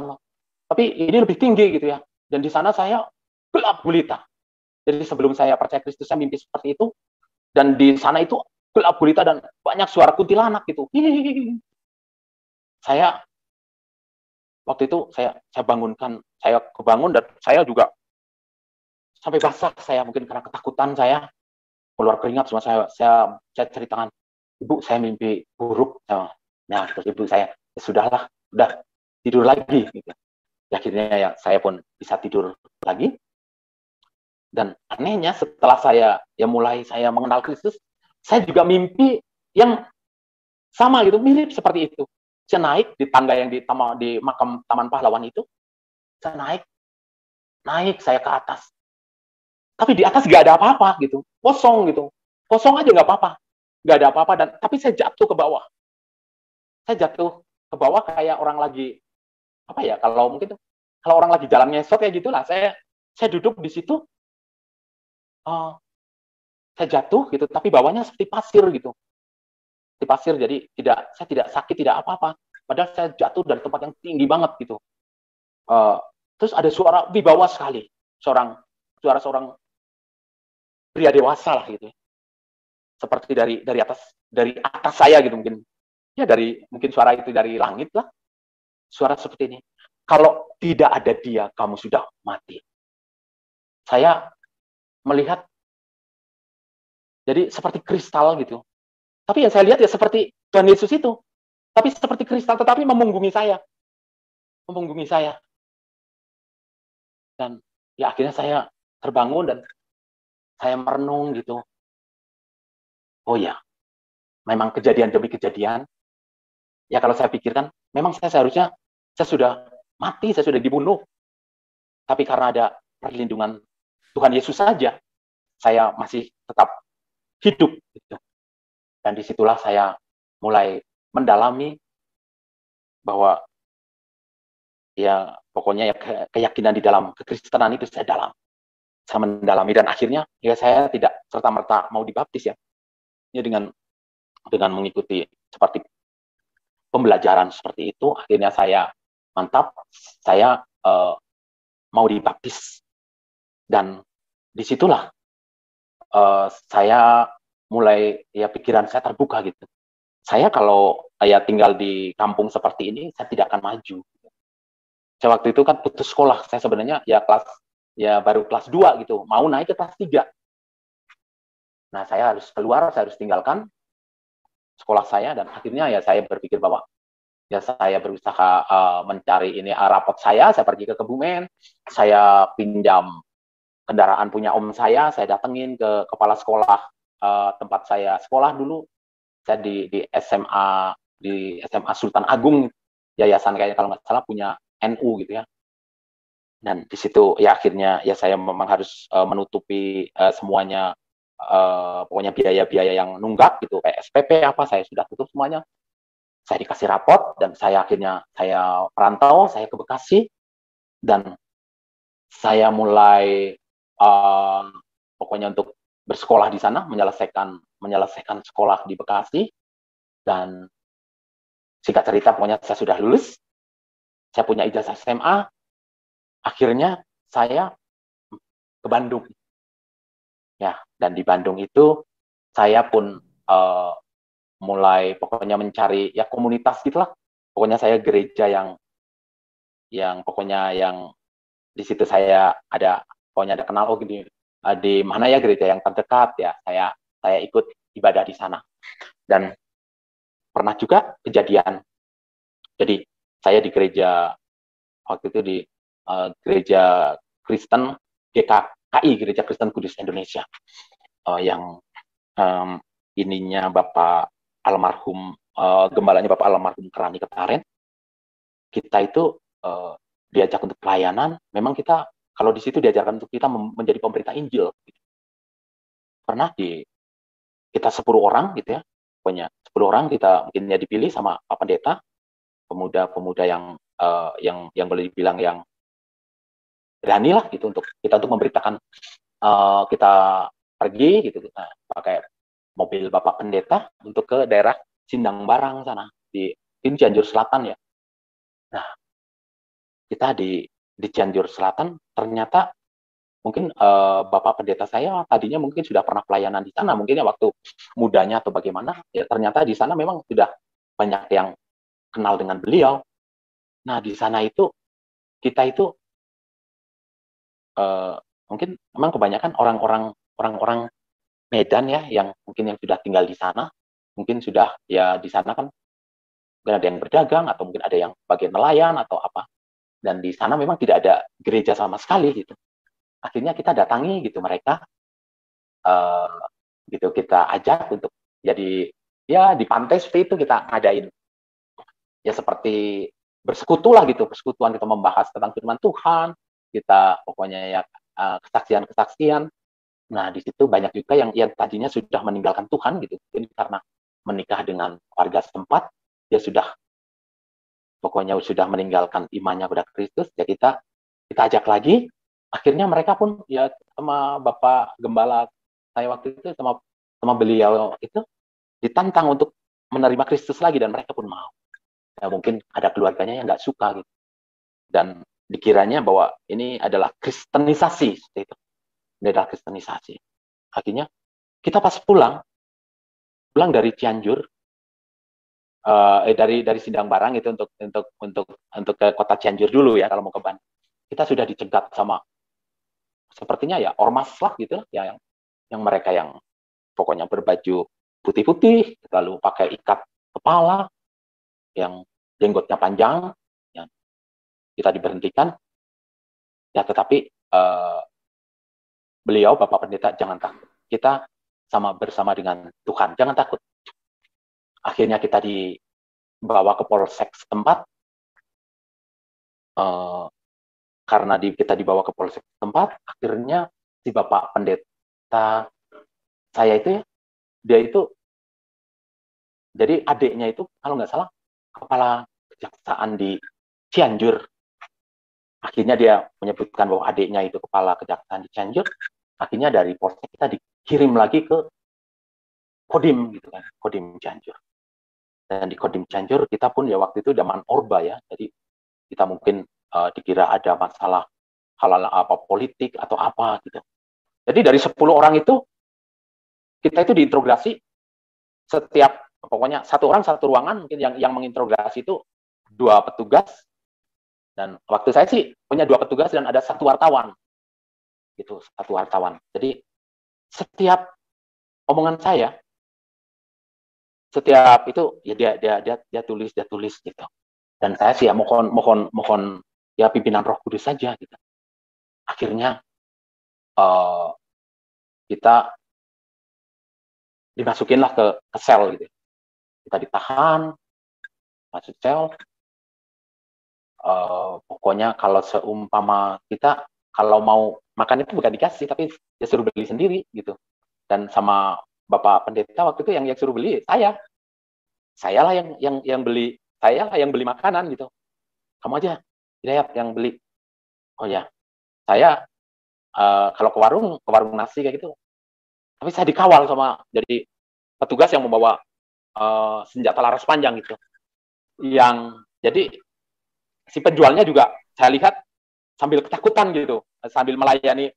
tapi ini lebih tinggi gitu ya, dan di sana saya gelap gulita. Jadi sebelum saya percaya Kristus saya mimpi seperti itu, dan di sana itu gelap gulita dan banyak suara kuntilanak gitu. Saya waktu itu saya bangunkan, saya kebangun dan saya juga sampai basah saya, mungkin karena ketakutan saya, keluar keringat semua. Saya ceritakan, ibu saya mimpi buruk. Nah terus ibu saya, ya sudahlah, udah tidur lagi gitu. Akhirnya ya saya pun bisa tidur lagi. Dan anehnya setelah saya mulai saya mengenal Kristus, saya juga mimpi yang sama gitu, mirip seperti itu. Saya naik di tangga yang di makam Taman Pahlawan itu, saya naik saya ke atas. Tapi di atas nggak ada apa-apa gitu, kosong gitu, kosong aja nggak apa-apa, nggak ada apa-apa. Dan tapi saya jatuh ke bawah, kayak orang lagi apa ya, kalau mungkin kalau orang lagi jalan ngesot kayak gitulah. Saya duduk di situ, saya jatuh gitu, tapi bawahnya seperti pasir gitu, seperti pasir. Jadi saya tidak sakit, tidak apa-apa, padahal saya jatuh dari tempat yang tinggi banget gitu. Terus ada suara wibawa sekali, suara seorang pria dewasa lah gitu, seperti dari atas saya gitu, mungkin ya mungkin suara itu dari langit lah, suara seperti ini, kalau tidak ada dia kamu sudah mati. Saya melihat jadi seperti kristal gitu, tapi yang saya lihat ya seperti Tuhan Yesus itu, tapi seperti kristal, tetapi memunggungi saya, dan ya akhirnya saya terbangun dan saya merenung gitu. Oh ya, memang kejadian demi kejadian. Ya kalau saya pikirkan, memang saya sudah mati, saya sudah dibunuh. Tapi karena ada perlindungan Tuhan Yesus saja, saya masih tetap hidup. Gitu. Dan disitulah saya mulai mendalami bahwa ya pokoknya ya keyakinan di dalam kekristenan itu saya mendalami, dan akhirnya ya saya tidak serta-merta mau dibaptis ya. Ya dengan mengikuti seperti pembelajaran seperti itu, akhirnya saya mantap, saya mau dibaptis. Dan disitulah saya mulai ya pikiran saya terbuka gitu. Saya kalau ya tinggal di kampung seperti ini, saya tidak akan maju. Saya waktu itu kan putus sekolah, saya sebenarnya baru kelas 2 gitu, mau naik ke kelas 3. Nah, saya harus keluar, saya harus tinggalkan sekolah saya, dan akhirnya ya saya berpikir bahwa ya saya berusaha mencari ini rapot saya pergi ke Kebumen, saya pinjam kendaraan punya om saya datengin ke kepala sekolah tempat saya sekolah dulu, saya di SMA Sultan Agung, yayasan kayaknya kalau nggak salah punya NU gitu ya. Dan di situ ya akhirnya ya saya memang harus menutupi semuanya, pokoknya biaya-biaya yang nunggak gitu, kayak SPP apa saya sudah tutup semuanya. Saya dikasih rapot dan saya akhirnya saya perantau, saya ke Bekasi dan saya mulai pokoknya untuk bersekolah di sana, menyelesaikan sekolah di Bekasi. Dan singkat cerita pokoknya saya sudah lulus, saya punya ijazah SMA, akhirnya saya ke Bandung ya. Dan di Bandung itu saya pun mulai pokoknya mencari ya komunitas gitulah. Pokoknya saya gereja yang pokoknya yang di situ saya ada, pokoknya ada kenal, oh gini, di mana ya gereja yang terdekat ya, saya ikut ibadah di sana. Dan pernah juga kejadian, jadi saya di gereja waktu itu di gereja Kristen GKKI, Gereja Kristen Kudus Indonesia, yang ininya Bapak almarhum, gembalanya Bapak almarhum Kerani Ketaren. Kita itu diajak untuk pelayanan, memang kita kalau di situ diajarkan untuk kita menjadi pemberita Injil. Pernah kita 10 orang gitu ya, pokoknya 10 orang kita mungkinnya dipilih sama Pak Pendeta, pemuda-pemuda yang boleh dibilang yang berani lah gitu untuk memberitakan. Kita pergi gitu, pakai mobil Bapak Pendeta untuk ke daerah Sindang Barang sana di Cianjur Selatan ya. Nah, kita di Cianjur Selatan ternyata mungkin Bapak Pendeta saya tadinya mungkin sudah pernah pelayanan di sana, mungkin ya waktu mudanya atau bagaimana, ya ternyata di sana memang sudah banyak yang kenal dengan beliau. Nah, di sana itu kita itu mungkin memang kebanyakan orang-orang Medan ya, yang mungkin yang sudah tinggal di sana, mungkin sudah ya di sana kan mungkin ada yang berdagang atau mungkin ada yang bagian nelayan atau apa. Dan di sana memang tidak ada gereja sama sekali gitu. Akhirnya kita datangi gitu mereka, gitu kita ajak untuk jadi ya di pantai seperti itu kita ngadain ya seperti bersekutu lah gitu, persekutuan, kita membahas tentang firman Tuhan, kita pokoknya ya kesaksian-kesaksian. Nah, di situ banyak juga yang tadinya sudah meninggalkan Tuhan gitu, mungkin karena menikah dengan warga setempat, dia sudah pokoknya sudah meninggalkan imannya pada Kristus, ya kita ajak lagi. Akhirnya mereka pun ya sama Bapak Gembala saya waktu itu sama beliau itu ditantang untuk menerima Kristus lagi dan mereka pun mau. Ya, mungkin ada keluarganya yang nggak suka gitu. Dan dikiranya bahwa ini adalah kristenisasi seperti itu. Ini adalah kristenisasi. Akhirnya kita pas pulang dari Cianjur, dari Sindang Barang itu untuk ke kota Cianjur dulu ya kalau mau ke Bandung. Kita sudah dicegat sama sepertinya ya ormas lah gitu ya, yang mereka yang pokoknya berbaju putih-putih lalu pakai ikat kepala yang jenggotnya panjang, ya, kita diberhentikan ya, tetapi beliau Bapak Pendeta jangan takut, kita bersama dengan Tuhan, jangan takut. Akhirnya kita dibawa ke polsek setempat, karena kita dibawa ke polsek setempat, akhirnya si Bapak Pendeta saya itu ya, dia itu jadi adiknya itu kalau nggak salah kepala kejaksaan di Cianjur. Akhirnya dia menyebutkan bahwa adiknya itu kepala kejaksaan di Cianjur. Akhirnya dari polsek kita dikirim lagi ke Kodim gitu kan, Kodim Cianjur. Dan di Kodim Cianjur kita pun ya waktu itu zaman Orba ya, jadi kita mungkin dikira ada masalah hal-hal apa politik atau apa gitu. Jadi dari 10 orang itu kita itu diinterogasi, setiap pokoknya satu orang satu ruangan, mungkin yang menginterogasi itu 2 petugas, dan waktu saya sih punya 2 petugas dan ada 1 wartawan gitu, 1 wartawan. Jadi setiap omongan saya, setiap itu ya dia tulis gitu. Dan saya sih ya mohon ya pimpinan Roh Kudus saja gitu. Akhirnya kita dimasukinlah ke sel gitu. kita ditahan, masuk sel. Pokoknya kalau seumpama kita kalau mau makan itu bukan dikasih, tapi ya suruh beli sendiri gitu. Dan sama Bapak Pendeta waktu itu yang suruh beli saya lah yang beli, saya lah yang beli makanan gitu. Kamu aja, Hidayat yang beli. Oh ya, saya kalau ke warung nasi kayak gitu. Tapi saya dikawal sama jadi petugas yang membawa senjata laras panjang gitu. Yang jadi si penjualnya juga saya lihat sambil ketakutan gitu, sambil melayani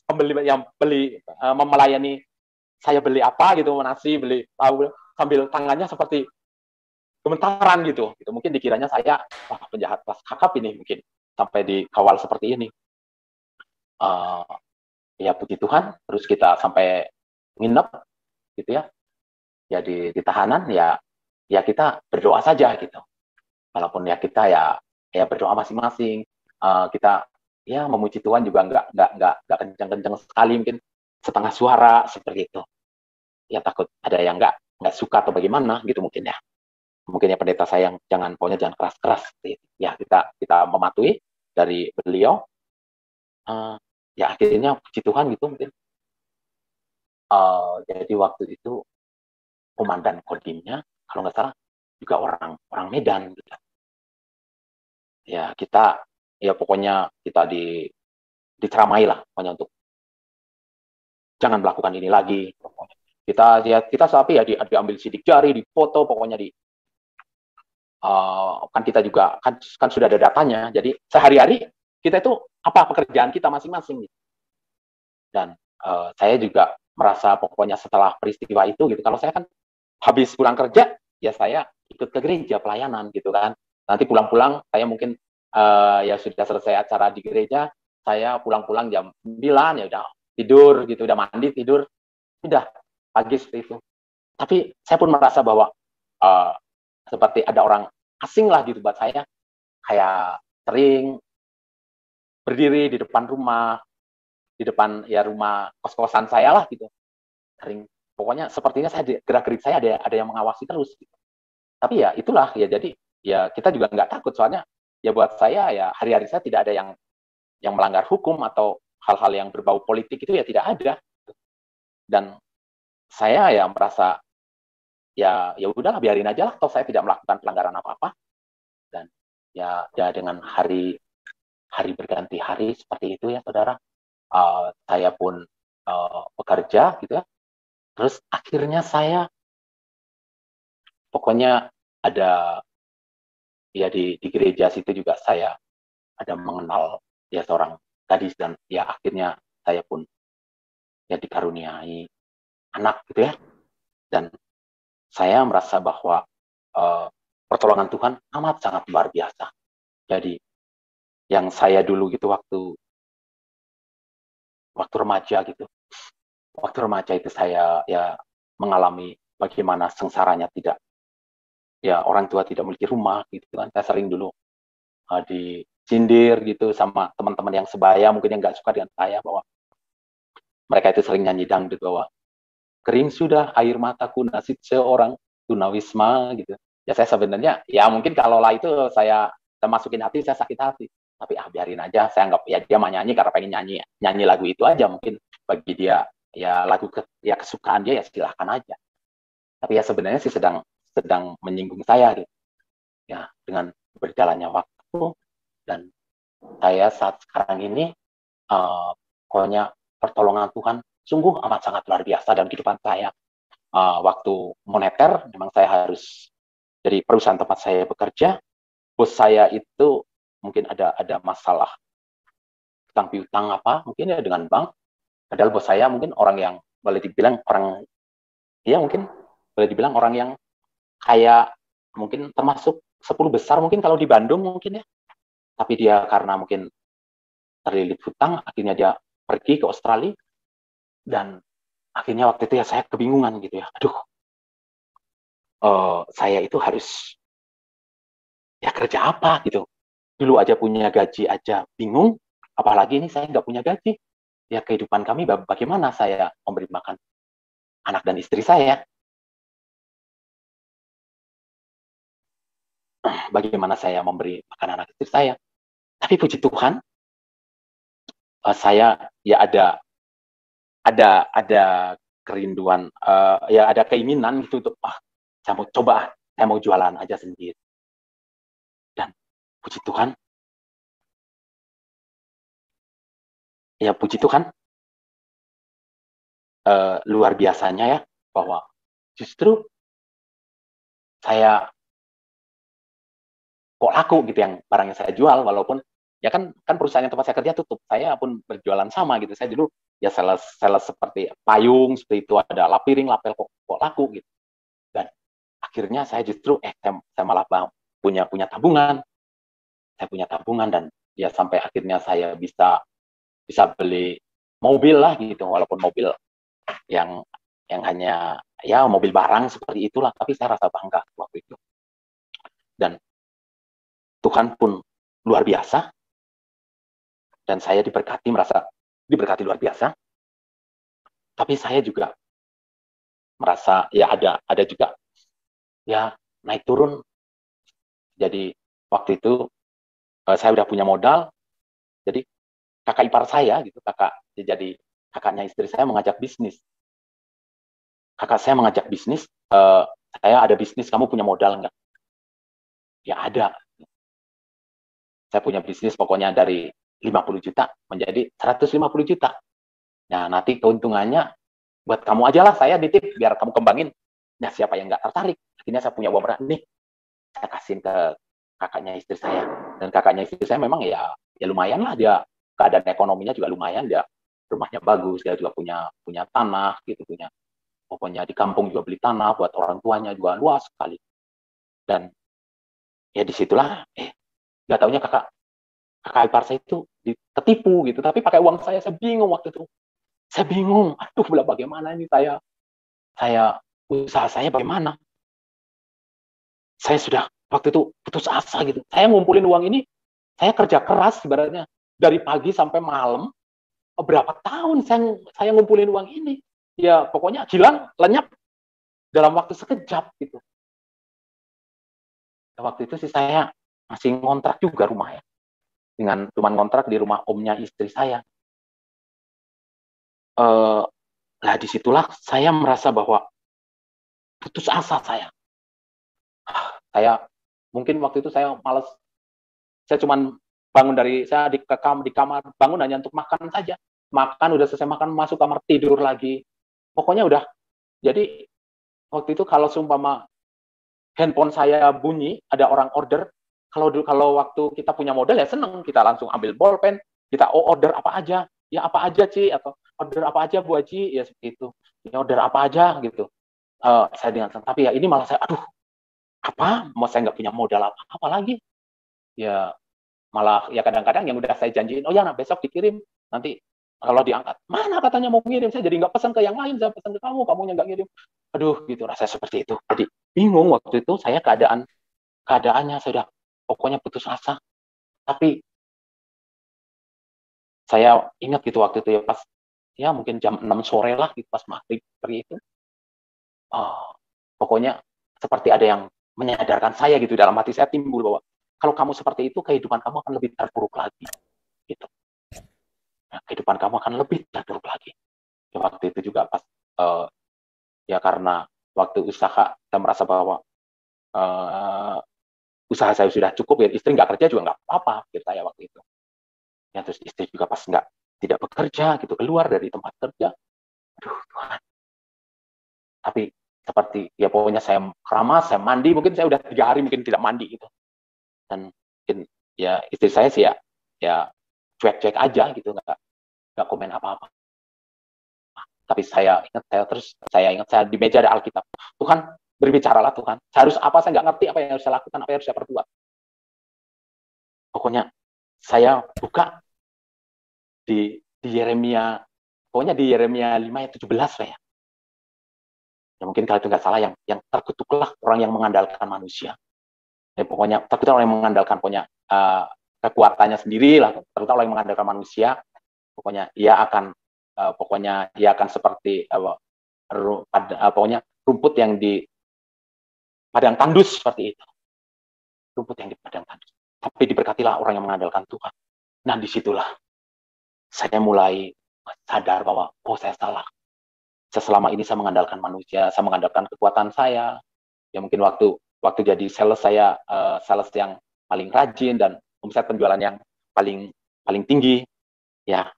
pembeli yang beli melayani saya beli apa gitu, nasi beli sambil tangannya seperti gemetaran gitu. Mungkin dikiranya saya wah penjahat kelas kakap ini mungkin sampai dikawal seperti ini. Ya puji Tuhan, terus kita sampai nginep gitu ya. Ya di tahanan ya kita berdoa saja gitu. Walaupun ya kita ya berdoa masing-masing. Kita ya memuji Tuhan juga nggak kencang-kencang sekali, mungkin setengah suara seperti itu. Ya takut ada yang nggak suka atau bagaimana gitu mungkin ya. Mungkin ya pendeta sayang pokoknya jangan keras-keras. Ya kita mematuhi dari beliau. Ya akhirnya puji Tuhan gitu mungkin. Jadi waktu itu komandan Kodimnya kalau nggak salah juga orang Medan gitu. Ya kita ya pokoknya kita diceramai lah pokoknya untuk jangan melakukan ini lagi. Pokoknya. Kita tapi ya diambil sidik jari, dipoto pokoknya kan kita juga kan sudah ada datanya. Jadi sehari-hari kita itu apa pekerjaan kita masing-masing. Gitu. Dan saya juga merasa pokoknya setelah peristiwa itu gitu. Kalau saya kan habis pulang kerja ya saya ikut ke gereja pelayanan gitu kan. Nanti pulang-pulang saya mungkin ya sudah selesai acara di gereja, saya pulang-pulang jam 9 ya udah tidur gitu, udah mandi tidur, udah pagi seperti itu. Tapi saya pun merasa bahwa seperti ada orang asing lah gitu buat saya, kayak sering berdiri di depan rumah, di depan ya rumah kos-kosan saya lah gitu, sering pokoknya sepertinya saya gerak-gerik saya ada yang mengawasi terus. Gitu. Tapi ya itulah ya jadi ya kita juga nggak takut soalnya ya buat saya ya hari-hari saya tidak ada yang melanggar hukum atau hal-hal yang berbau politik itu ya tidak ada. Dan saya ya merasa ya udahlah biarin aja lah, toh saya tidak melakukan pelanggaran apa-apa. Dan ya dengan hari berganti hari seperti itu ya saudara, saya pun bekerja gitu ya. Terus akhirnya saya pokoknya ada ya di gereja situ juga saya ada mengenal ya seorang gadis dan ya akhirnya saya pun ya dikaruniai anak gitu ya. Dan saya merasa bahwa pertolongan Tuhan amat sangat luar biasa. Jadi yang saya dulu gitu waktu remaja gitu. Waktu remaja itu saya ya mengalami bagaimana sengsaranya tidak ya orang tua tidak memiliki rumah gitu kan. Saya sering dulu disindir gitu sama teman-teman yang sebaya mungkin yang nggak suka dengan saya bahwa mereka itu sering nyanyi dangdut bahwa kering sudah air mataku nasib seorang tunawisma gitu. Ya saya sebenarnya ya mungkin kalau lah itu saya masukin hati saya sakit hati. Tapi biarin aja, saya anggap ya dia mau nyanyi karena pengen nyanyi lagu itu aja mungkin bagi dia ya lagu ya kesukaan dia ya silahkan aja. Tapi ya sebenarnya sih sedang menyinggung saya gitu. Ya dengan berjalannya waktu dan saya saat sekarang ini pokoknya pertolongan Tuhan sungguh amat sangat luar biasa dalam kehidupan saya. Waktu moneter memang saya harus dari perusahaan tempat saya bekerja, bos saya itu mungkin ada masalah utang piutang apa mungkin ya dengan bank. Padahal bos saya mungkin orang yang boleh dibilang orang ya mungkin boleh dibilang orang yang kayak mungkin termasuk 10 besar mungkin kalau di Bandung mungkin ya. Tapi dia karena mungkin terlilit hutang, akhirnya dia pergi ke Australia dan akhirnya waktu itu ya saya kebingungan gitu ya. Aduh, saya itu harus ya kerja apa gitu. Dulu aja punya gaji aja bingung, apalagi ini saya nggak punya gaji. Ya kehidupan kami bagaimana saya memberi makan anak dan istri saya. bagaimana saya memberi makan anak istri saya. Tapi puji Tuhan, saya ya ada kerinduan, ya ada keinginan gitu untuk, saya mau coba, saya mau jualan aja sendiri. Dan puji Tuhan, ya puji Tuhan, luar biasanya ya, bahwa justru saya kok laku gitu yang barang yang saya jual, walaupun ya kan perusahaan yang tempat saya kerja tutup, saya pun berjualan sama gitu. Saya dulu ya sales seperti payung seperti itu, ada lapiring, lapel, kok laku gitu. Dan akhirnya saya justru saya malah punya tabungan. Saya punya tabungan dan ya sampai akhirnya saya bisa beli mobil lah gitu, walaupun mobil yang hanya ya mobil barang seperti itulah, tapi saya rasa bangga waktu itu. Dan Tuhan pun luar biasa, dan saya merasa diberkati luar biasa. Tapi saya juga merasa ya ada juga ya naik turun. Jadi waktu itu saya udah punya modal, jadi kakak ipar saya gitu, jadi kakaknya istri saya mengajak bisnis. Kakak saya mengajak bisnis, saya ada bisnis, kamu punya modal nggak? Ya ada. Saya punya bisnis pokoknya dari 50 juta menjadi 150 juta. Nah, nanti keuntungannya buat kamu aja lah, saya nitip biar kamu kembangin. Nah, siapa yang nggak tertarik? Akhirnya saya punya uang berapa nih, saya kasihin ke kakaknya istri saya. Dan kakaknya istri saya memang ya lumayan lah, dia keadaan ekonominya juga lumayan, dia rumahnya bagus, dia juga punya tanah gitu, pokoknya di kampung juga beli tanah buat orang tuanya juga luas sekali. Dan ya disitulah nggak taunya kakak ipar saya itu ketipu gitu, tapi pakai uang saya bingung waktu itu. Saya bingung, aduh bagaimana ini saya usaha saya bagaimana? Saya sudah waktu itu putus asa gitu. Saya ngumpulin uang ini, saya kerja keras ibaratnya dari pagi sampai malam, berapa tahun saya ngumpulin uang ini. Ya pokoknya hilang, lenyap dalam waktu sekejap gitu. Waktu itu sih saya masih ngontrak juga rumah ya. Cuman ngontrak di rumah omnya istri saya. Nah disitulah saya merasa bahwa putus asa saya. Saya mungkin waktu itu saya malas. Saya cuman bangun saya di kamar bangun hanya untuk makan saja. Makan, udah selesai makan, masuk kamar tidur lagi. Pokoknya udah. Jadi waktu itu kalau seumpama handphone saya bunyi, ada orang order, kalau waktu kita punya modal ya seneng, kita langsung ambil bolpen, kita order apa aja, ya apa aja Ci, atau order apa aja Bu Haji, ya seperti itu, ya order apa aja gitu. Saya dengan senang, tapi ya ini malah saya, aduh, mau saya nggak punya modal apa lagi, ya malah ya kadang-kadang yang udah saya janjiin, oh ya nah, besok dikirim, nanti kalau diangkat, mana katanya mau ngirim, saya jadi nggak pesan ke yang lain, saya pesan ke kamunya nggak ngirim, aduh gitu, rasa seperti itu. Jadi bingung waktu itu saya keadaannya sudah pokoknya putus asa. Tapi saya ingat gitu waktu itu ya pas ya mungkin jam 6 sore lah gitu, pas maghrib seperti itu. Pokoknya seperti ada yang menyadarkan saya gitu, dalam hati saya timbul bahwa kalau kamu seperti itu kehidupan kamu akan lebih terpuruk lagi gitu. Nah, kehidupan kamu akan lebih terpuruk lagi. Ya, waktu itu juga pas ya karena waktu usaha saya merasa bahwa usaha saya sudah cukup, ya istri nggak kerja juga nggak apa-apa gitu saya waktu itu. Ya terus istri juga pas tidak bekerja gitu, keluar dari tempat kerja, aduh Tuhan. Tapi seperti ya pokoknya saya keramas, saya mandi, mungkin saya udah 3 hari mungkin tidak mandi gitu, dan mungkin ya istri saya sih ya cuek-cuek aja gitu, nggak komen apa-apa. Tapi saya ingat saya di meja ada Alkitab. Tuhan, berbicaralah Tuhan. Saya harus apa, saya nggak ngerti apa yang harus saya lakukan, apa yang harus saya perbuat. Pokoknya saya buka di Yeremia, pokoknya di Yeremia 5 ayat 17 lah ya. Ya mungkin kalau itu nggak salah, yang terkutuklah orang yang mengandalkan manusia. Ya, pokoknya terkutuk orang yang mengandalkan kekuatannya sendiri lah, terutama orang yang mengandalkan manusia. Pokoknya ia akan seperti pokoknya rumput yang di padang tandus seperti itu. rumput yang di padang tandus. Tapi diberkatilah orang yang mengandalkan Tuhan. Nah, disitulah saya mulai sadar bahwa, oh saya salah. Selama ini saya mengandalkan manusia, saya mengandalkan kekuatan saya. Ya mungkin waktu jadi sales saya sales yang paling rajin dan omset penjualan yang paling tinggi. Ya,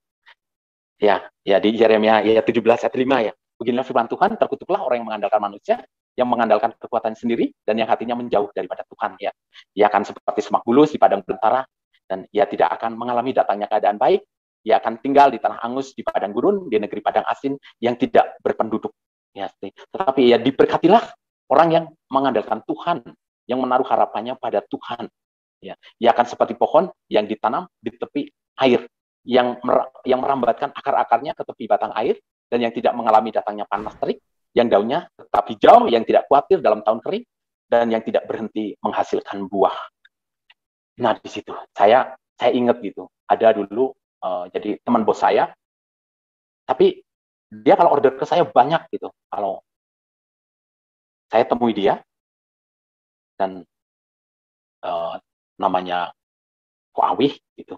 ya di Yeremia ya 17 ayat 5 ya. Beginilah firman Tuhan, terkutuklah orang yang mengandalkan manusia, yang mengandalkan kekuatan sendiri, dan yang hatinya menjauh daripada Tuhan. Ya, ia akan seperti semak bulus di padang belantara, dan ia tidak akan mengalami datangnya keadaan baik. Ia akan tinggal di tanah angus, di padang gurun, di negeri padang asin yang tidak berpenduduk. Ya, tetapi ya diberkatilah orang yang mengandalkan Tuhan, yang menaruh harapannya pada Tuhan. Ya, ia akan seperti pohon yang ditanam di tepi air, yang merambatkan akar-akarnya ke tepi batang air, dan yang tidak mengalami datangnya panas terik, yang daunnya tetap hijau, yang tidak khawatir dalam tahun kering, dan yang tidak berhenti menghasilkan buah. Nah, di situ saya ingat gitu, ada dulu jadi teman bos saya, tapi dia kalau order ke saya banyak gitu. Kalau saya temui dia, dan namanya kok Awih gitu,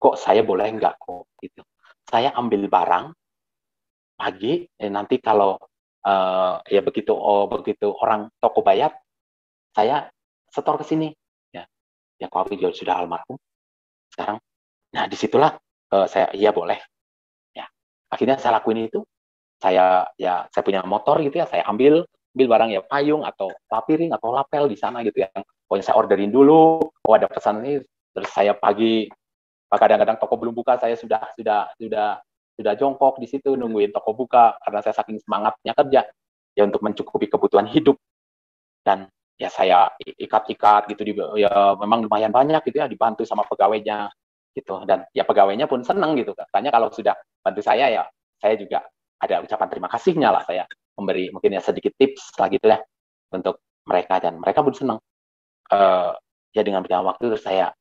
kok saya boleh nggak kok gitu. Saya ambil barang pagi, nanti kalau ya begitu orang toko bayar, saya setor ke sini. Ya kok Awih sudah almarhum sekarang. Nah, disitulah saya iya boleh. Ya, akhirnya saya lakuin itu. Saya punya motor gitu ya, saya ambil barang ya, payung atau lapiring atau lapel di sana gitu ya. Pokoknya saya orderin dulu, ada pesan ini, terus saya pagi, kadang-kadang toko belum buka, saya sudah jongkok di situ nungguin toko buka karena saya saking semangatnya kerja ya untuk mencukupi kebutuhan hidup. Dan ya saya ikat-ikat gitu, ya memang lumayan banyak gitu ya, dibantu sama pegawainya gitu, dan ya pegawainya pun senang gitu, katanya kalau sudah bantu saya ya saya juga ada ucapan terima kasihnya lah, saya memberi mungkin ya sedikit tips lah gitu ya untuk mereka, dan mereka pun senang. Ya dengan berjalan waktu terus saya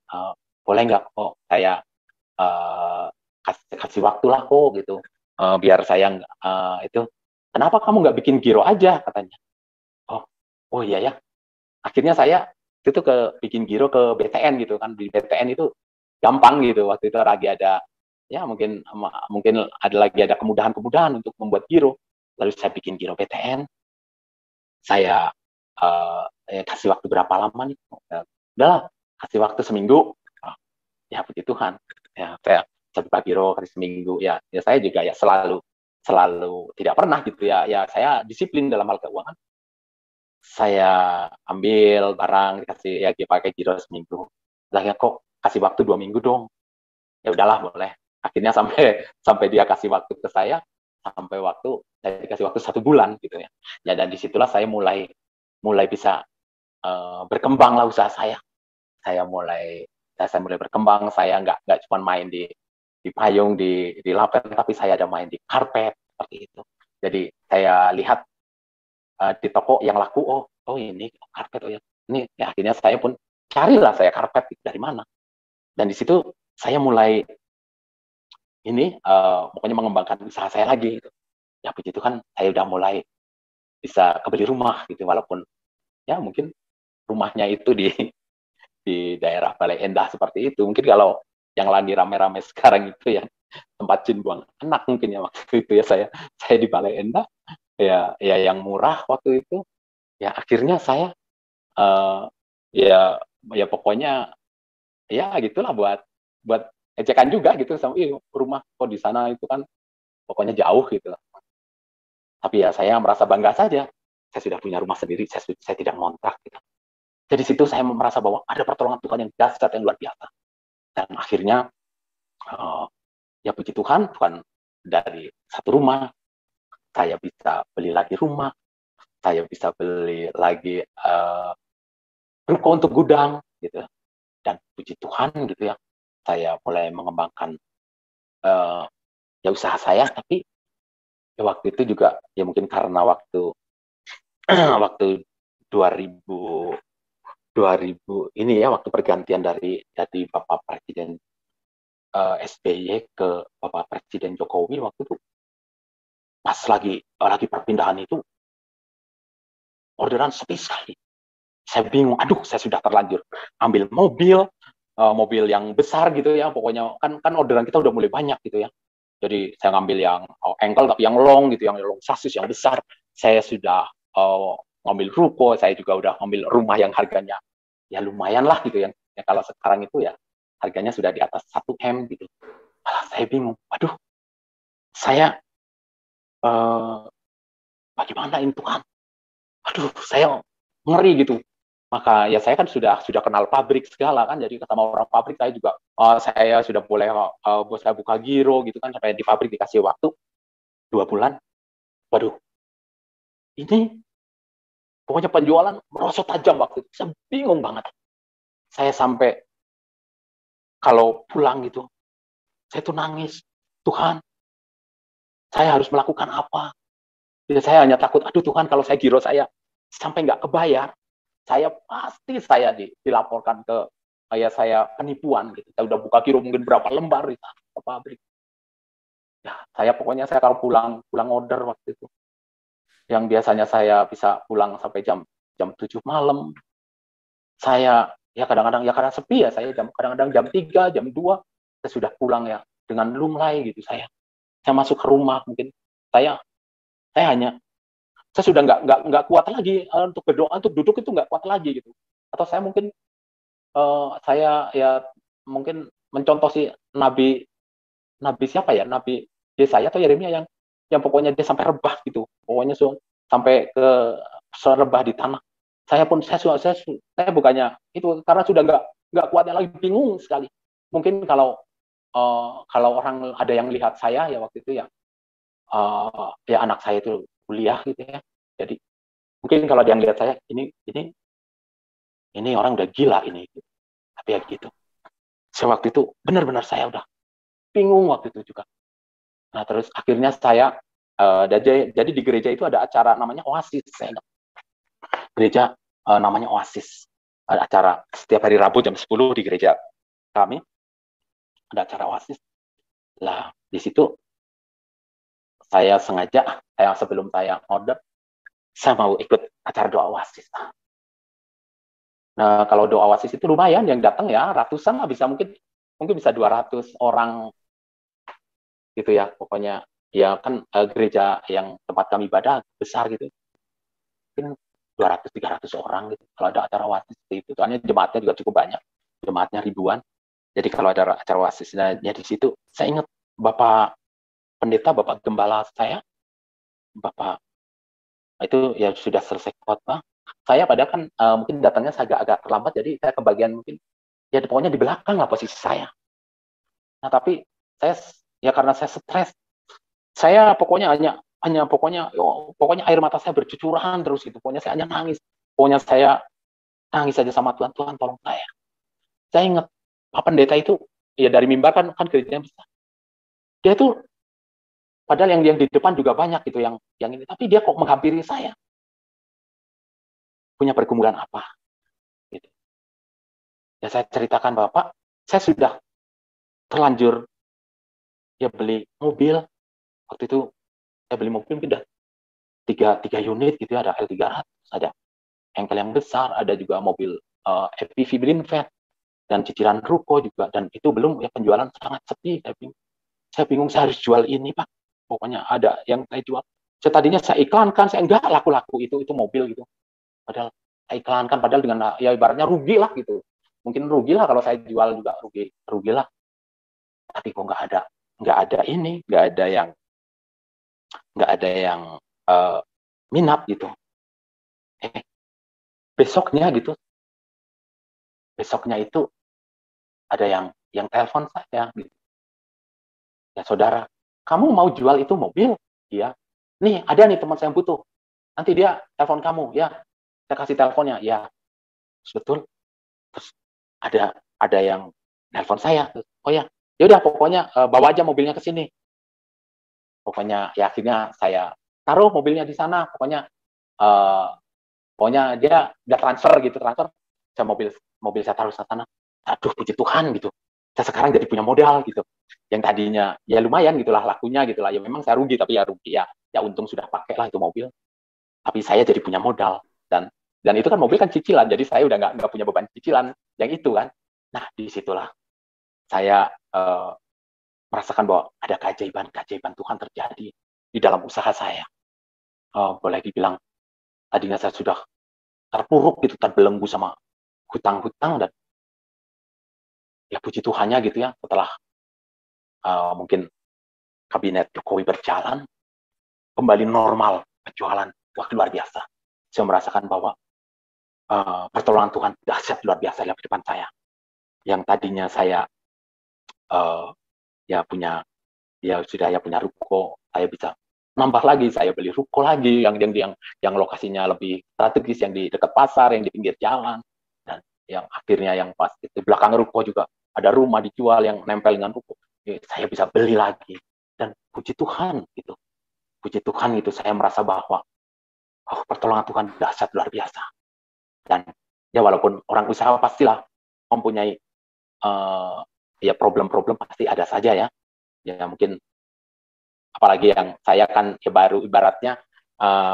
boleh nggak kok saya kasih waktu lah kok gitu, biar saya itu, kenapa kamu nggak bikin giro aja, katanya. Oh iya ya, akhirnya saya itu bikin giro ke BTN gitu kan. Di BTN itu gampang gitu, waktu itu lagi ada ya mungkin ada kemudahan untuk membuat giro, lalu saya bikin giro BTN. Saya kasih waktu berapa lama nih, udahlah kasih waktu seminggu. Ya puji Tuhan ya, saya buka giro kasih seminggu ya saya juga ya selalu tidak pernah gitu ya saya disiplin dalam hal keuangan. Saya ambil barang, dikasih ya pakai giro seminggu. Lah ya kok kasih waktu 2 minggu dong. Ya udahlah boleh. Akhirnya sampai dia kasih waktu ke saya, sampai saya dikasih waktu 1 bulan gitu ya. Ya dan disitulah saya mulai bisa berkembang lah usaha saya. Saya mulai berkembang. Saya nggak cuma main di payung, di lapel, tapi saya ada main di karpet seperti itu. Jadi saya lihat di toko yang laku, oh ini karpet, oh ya ini ya, akhirnya saya pun carilah saya karpet dari mana, dan di situ saya mulai ini pokoknya mengembangkan usaha saya lagi gitu. Ya begitu kan saya udah mulai bisa kebeli rumah gitu, walaupun ya mungkin rumahnya itu di daerah Balai Endah seperti itu. Mungkin kalau yang lagi rame-rame sekarang itu ya tempat jin buang anak mungkin ya, waktu itu ya saya di Balai Endah ya yang murah waktu itu. Ya akhirnya saya ya pokoknya ya gitulah, buat ejekan juga gitu, sama rumah kok di sana itu kan pokoknya jauh gitu. Tapi ya saya merasa bangga saja, saya sudah punya rumah sendiri, saya tidak ngontrak gitu. Jadi situ saya merasa bahwa ada pertolongan Tuhan yang dahsyat, yang luar biasa. Dan akhirnya ya puji Tuhan dari satu rumah saya bisa beli lagi rumah, saya bisa beli lagi ruko untuk gudang gitu. Dan puji Tuhan gitu ya, saya mulai mengembangkan ya usaha saya. Tapi ya waktu itu juga ya mungkin karena waktu 2000 ini ya, waktu pergantian dari Bapak Presiden SBY ke Bapak Presiden Jokowi, waktu itu pas lagi perpindahan itu orderan sepi sekali. Saya bingung, aduh saya sudah terlanjur ambil mobil yang besar gitu ya, pokoknya kan orderan kita udah mulai banyak gitu ya. Jadi saya ngambil yang ankle tapi yang long gitu, yang long sasis yang besar. Saya sudah ngambil ruko, saya juga udah ngambil rumah yang harganya ya lumayan lah gitu ya kalau sekarang itu ya harganya sudah di atas 1 M gitu. Malah saya bingung, aduh saya bagaimana ini Tuhan? Aduh saya ngeri gitu. Maka ya saya kan sudah kenal pabrik segala kan, jadi sama orang pabrik saya juga saya sudah boleh bos saya buka giro gitu kan, sampai di pabrik dikasih waktu 2 bulan. Waduh, ini pokoknya penjualan merosot tajam waktu itu. Saya bingung banget. Saya sampai kalau pulang gitu, saya tuh nangis. Tuhan, saya harus melakukan apa? Ya, saya hanya takut, aduh Tuhan, kalau saya giro saya sampai nggak kebayar, saya dilaporkan ke kayak saya penipuan gitu. Saya udah buka giro mungkin berapa lembar di ke pabrik. Ya, saya kalau pulang order waktu itu, yang biasanya saya bisa pulang sampai jam 7 malam, saya ya kadang-kadang ya karena sepi ya, saya kadang-kadang jam 3, jam 2 saya sudah pulang ya dengan lunglai gitu. Saya masuk ke rumah, mungkin saya hanya saya sudah nggak kuat lagi untuk berdoa, untuk duduk itu nggak kuat lagi gitu. Atau saya mungkin saya ya mungkin mencontoh si nabi nabi siapa ya, nabi Yesaya atau Yeremia yang pokoknya dia sampai rebah gitu, pokoknya sampai ke serebah di tanah. Saya bukannya itu karena sudah nggak kuatnya lagi, bingung sekali. Mungkin kalau orang ada yang lihat saya ya waktu itu ya, ya anak saya itu kuliah gitu ya, jadi mungkin kalau dia lihat saya ini orang udah gila ini gitu. Tapi ya gitu, saya waktu itu benar-benar saya udah bingung waktu itu juga. Nah terus akhirnya saya jadi di gereja itu ada acara namanya Oasis. Gereja namanya Oasis, ada acara setiap hari Rabu jam 10 di gereja kami, ada acara Oasis lah. Di situ saya sengaja, sebelum saya order, saya mau ikut acara doa Oasis. Nah kalau doa Oasis itu lumayan, yang datang ya ratusan lah, bisa mungkin bisa 200 orang gitu ya, pokoknya ya kan gereja yang tempat kami ibadah besar gitu, mungkin 200-300 orang gitu kalau ada acara Oasis itu. Soalnya jemaatnya juga cukup banyak, jemaatnya ribuan. Jadi kalau ada acara Oasis, nah ya di situ saya ingat Bapak Pendeta, Bapak Gembala saya, Bapak itu ya sudah selesai khotbah. Saya padahal kan mungkin datangnya saya agak terlambat, jadi saya kebagian mungkin ya pokoknya di belakang lah posisi saya. Nah tapi saya ya karena saya stres, saya pokoknya pokoknya air mata saya bercucuran terus gitu. Pokoknya saya hanya nangis. Pokoknya saya nangis saja sama Tuhan, Tuhan tolong saya. Saya ingat Pak Pendeta itu ya dari mimbar kan gerejanya besar. Dia itu padahal yang di depan juga banyak gitu yang ini, tapi dia kok menghampiri saya. Punya pergumulan apa? Gitu. Ya saya ceritakan, Bapak, saya sudah terlanjur ya beli mobil. Waktu itu saya beli mobil mungkin udah 3 unit gitu ya, ada L300, ada engkel yang besar, ada juga mobil FPV Greenfat, dan cicilan ruko juga, dan itu belum ya penjualan sangat sepi. Saya bingung saya harus jual ini Pak, pokoknya ada yang saya jual. Tadinya saya iklankan, saya enggak laku-laku itu mobil gitu, padahal saya iklankan, padahal dengan ya ibaratnya rugi lah gitu, mungkin rugi lah kalau saya jual juga, rugi lah. Tapi kok nggak ada ini, nggak ada yang minat gitu. Besoknya itu ada yang telepon saya gitu. Ya saudara, kamu mau jual itu mobil? Iya. Nih ada nih teman saya yang butuh. Nanti dia telepon kamu, ya. Saya kasih teleponnya, ya. Betul. Terus ada yang telepon saya. Oh ya, ya udah pokoknya bawa aja mobilnya ke sini. Pokoknya ya akhirnya saya taruh mobilnya di sana. Pokoknya dia transfer. Saya mobil saya taruh di sana. Aduh puji Tuhan gitu. Saya sekarang jadi punya modal gitu. Yang tadinya ya lumayan gitulah lakunya gitulah. Ya memang saya rugi, tapi ya rugi ya untung sudah pakai lah itu mobil. Tapi saya jadi punya modal, dan Dan itu kan mobil kan cicilan, jadi saya udah nggak punya beban cicilan yang itu kan. Nah, disitulah saya merasakan bahwa ada keajaiban Tuhan terjadi di dalam usaha saya. Boleh dibilang tadinya saya sudah terpuruk gitu, terbelenggu sama hutang-hutang, dan ya puji Tuhannya gitu ya, setelah mungkin kabinet Jokowi berjalan, kembali normal penjualan. Wah, luar biasa. Saya merasakan bahwa pertolongan Tuhan dahsyat luar biasa dalam kehidupan saya. Yang tadinya saya ya punya ruko, saya bisa nambah lagi, saya beli ruko lagi yang lokasinya lebih strategis, yang di dekat pasar, yang di pinggir jalan, dan yang akhirnya yang pas di belakang ruko juga ada rumah dijual yang nempel dengan ruko. Saya bisa beli lagi, dan puji Tuhan gitu. Puji Tuhan gitu, saya merasa bahwa pertolongan Tuhan dahsyat luar biasa. Dan ya walaupun orang usaha pastilah mempunyai ya problem-problem pasti ada saja ya. Ya mungkin apalagi yang saya kan ya baru ibaratnya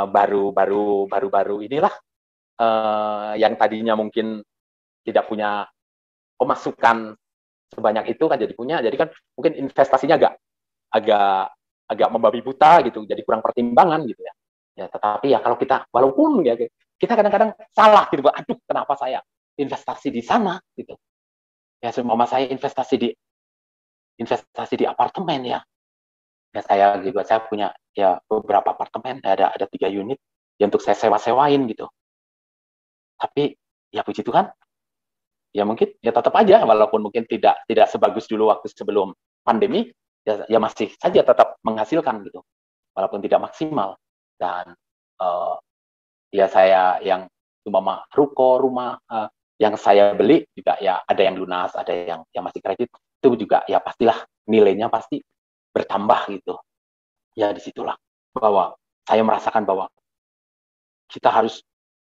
baru inilah yang tadinya mungkin tidak punya pemasukan sebanyak itu kan jadi kan mungkin investasinya agak agak membabi buta gitu, jadi kurang pertimbangan gitu ya. Ya tetapi ya kalau kita walaupun ya kita kadang-kadang salah gitu, aduh kenapa saya investasi di sana gitu. Ya semua saya investasi di apartemen ya. Ya saya punya ya beberapa apartemen, ada 3 unit ya untuk saya sewa-sewain gitu. Tapi ya puji Tuhan, ya mungkin ya tetap aja walaupun mungkin tidak sebagus dulu waktu sebelum pandemi, ya masih saja tetap menghasilkan gitu. Walaupun tidak maksimal. Dan ya saya yang cuma ruko, rumah yang saya beli juga ya ada yang lunas, ada yang masih kredit, itu juga ya pastilah nilainya pasti bertambah gitu. Ya disitulah bahwa saya merasakan bahwa kita harus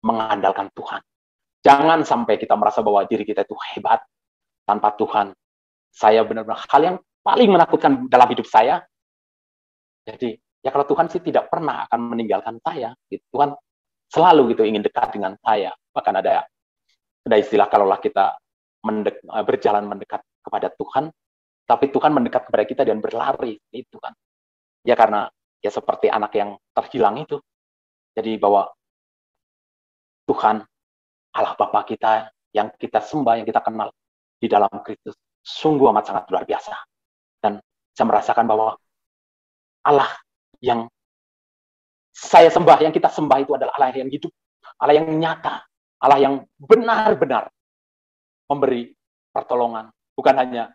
mengandalkan Tuhan. Jangan sampai kita merasa bahwa diri kita itu hebat tanpa Tuhan. Saya benar-benar hal yang paling menakutkan dalam hidup saya. Jadi ya kalau Tuhan sih tidak pernah akan meninggalkan saya. Gitu. Tuhan selalu gitu ingin dekat dengan saya. Bahkan ada istilah kalaulah kita berjalan mendekat kepada Tuhan, tapi Tuhan mendekat kepada kita dan berlari, itu kan. Ya karena ya seperti anak yang terhilang itu. Jadi bahwa Tuhan Allah Bapa kita yang kita sembah, yang kita kenal di dalam Kristus sungguh amat sangat luar biasa. Dan saya merasakan bahwa Allah yang saya sembah, yang kita sembah itu adalah Allah yang hidup, Allah yang nyata, Allah yang benar-benar memberi pertolongan. Bukan hanya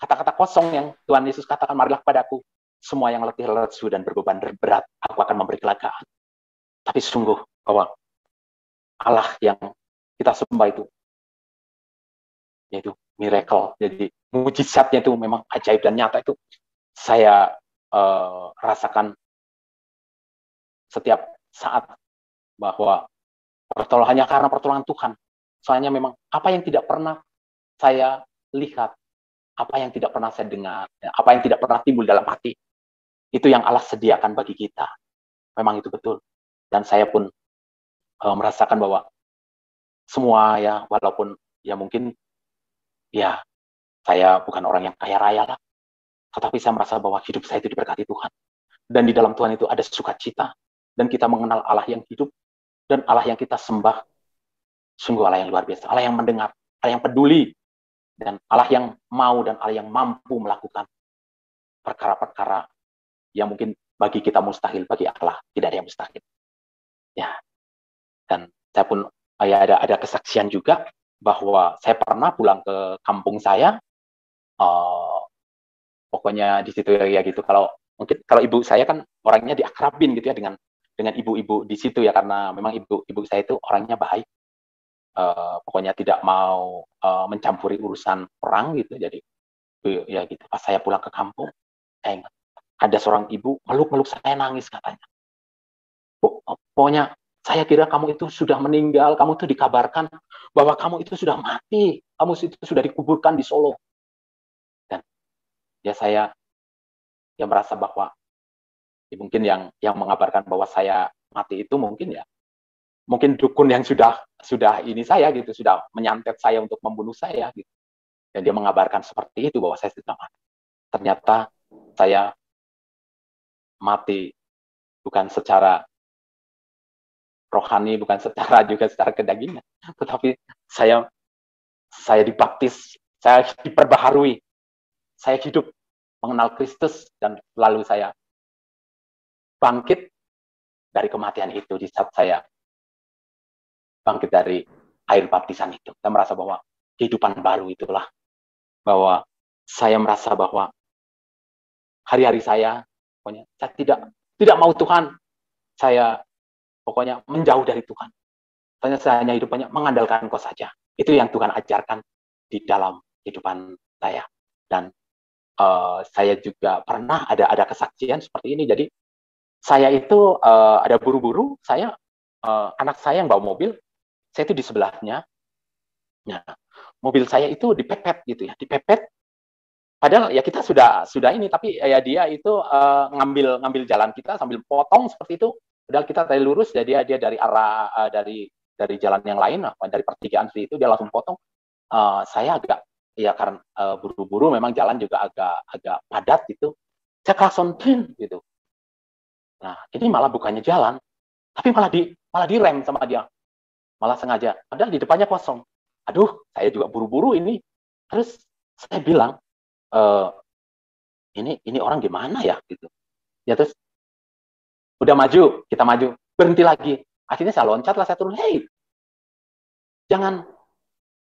kata-kata kosong yang Tuhan Yesus katakan, marilah kepadaku semua yang letih, lesu, dan berbeban berat, aku akan memberi kelegaan. Tapi sungguh bahwa Allah yang kita sembah itu, yaitu miracle, jadi mujizatnya itu memang ajaib dan nyata, itu saya rasakan setiap saat bahwa hanya karena pertolongan Tuhan. Soalnya memang apa yang tidak pernah saya lihat, apa yang tidak pernah saya dengar, apa yang tidak pernah timbul dalam hati, itu yang Allah sediakan bagi kita. Memang itu betul. Dan saya pun merasakan bahwa semua ya, walaupun ya mungkin ya saya bukan orang yang kaya raya lah, tetapi saya merasa bahwa hidup saya itu diberkati Tuhan. Dan di dalam Tuhan itu ada sukacita, dan kita mengenal Allah yang hidup, dan Allah yang kita sembah, sungguh Allah yang luar biasa, Allah yang mendengar, Allah yang peduli, dan Allah yang mau dan Allah yang mampu melakukan perkara-perkara yang mungkin bagi kita mustahil, bagi Allah tidak ada yang mustahil. Ya, dan saya pun ya ada kesaksian juga bahwa saya pernah pulang ke kampung saya, pokoknya di situ ya gitu. Kalau ibu saya kan orangnya diakrabin gitu ya dengan ibu-ibu di situ ya, karena memang ibu saya itu orangnya baik. Pokoknya tidak mau mencampuri urusan orang gitu. Jadi ya gitu. Pas saya pulang ke kampung, saya ingat ada seorang ibu meluk saya, nangis katanya. Pokoknya saya kira kamu itu sudah meninggal, kamu itu dikabarkan bahwa kamu itu sudah mati, kamu itu sudah dikuburkan di Solo. Dan ya saya yang merasa bahwa ya mungkin yang mengabarkan bahwa saya mati itu mungkin ya mungkin dukun yang sudah ini saya gitu, sudah menyantet saya untuk membunuh saya gitu. Dan dia mengabarkan seperti itu bahwa saya sudah mati. Ternyata saya mati bukan secara rohani, bukan secara juga secara kedagingan, tetapi saya dibaptis, saya diperbaharui, saya hidup mengenal Kristus, dan lalu saya bangkit dari kematian itu. Di saat saya bangkit dari air baptisan itu, saya merasa bahwa kehidupan baru itulah, bahwa saya merasa bahwa hari-hari saya, pokoknya saya tidak mau Tuhan, saya pokoknya menjauh dari Tuhan. Saya hanya hidup banyak mengandalkan Engkau saja. Itu yang Tuhan ajarkan di dalam kehidupan saya. Dan saya juga pernah ada kesaksian seperti ini. Jadi saya itu ada buru-buru, saya anak saya yang bawa mobil, saya itu di sebelahnya. Nah, mobil saya itu dipepet gitu ya, dipepet. Padahal ya kita sudah ini, tapi ya dia itu ngambil jalan kita sambil potong seperti itu. Padahal kita tadi lurus, ya dia dari arah dari jalan yang lain, dari pertigaan itu dia langsung potong. Saya agak ya karena buru-buru, memang jalan juga agak padat gitu. Saya klakson gitu. Nah, ini malah bukannya jalan, tapi malah direm sama dia. Malah sengaja. Padahal di depannya kosong. Aduh, saya juga buru-buru ini. Terus saya bilang, ini orang gimana ya gitu. Ya terus udah maju, kita maju, berhenti lagi. Akhirnya saya loncat lah, saya turun, hey, jangan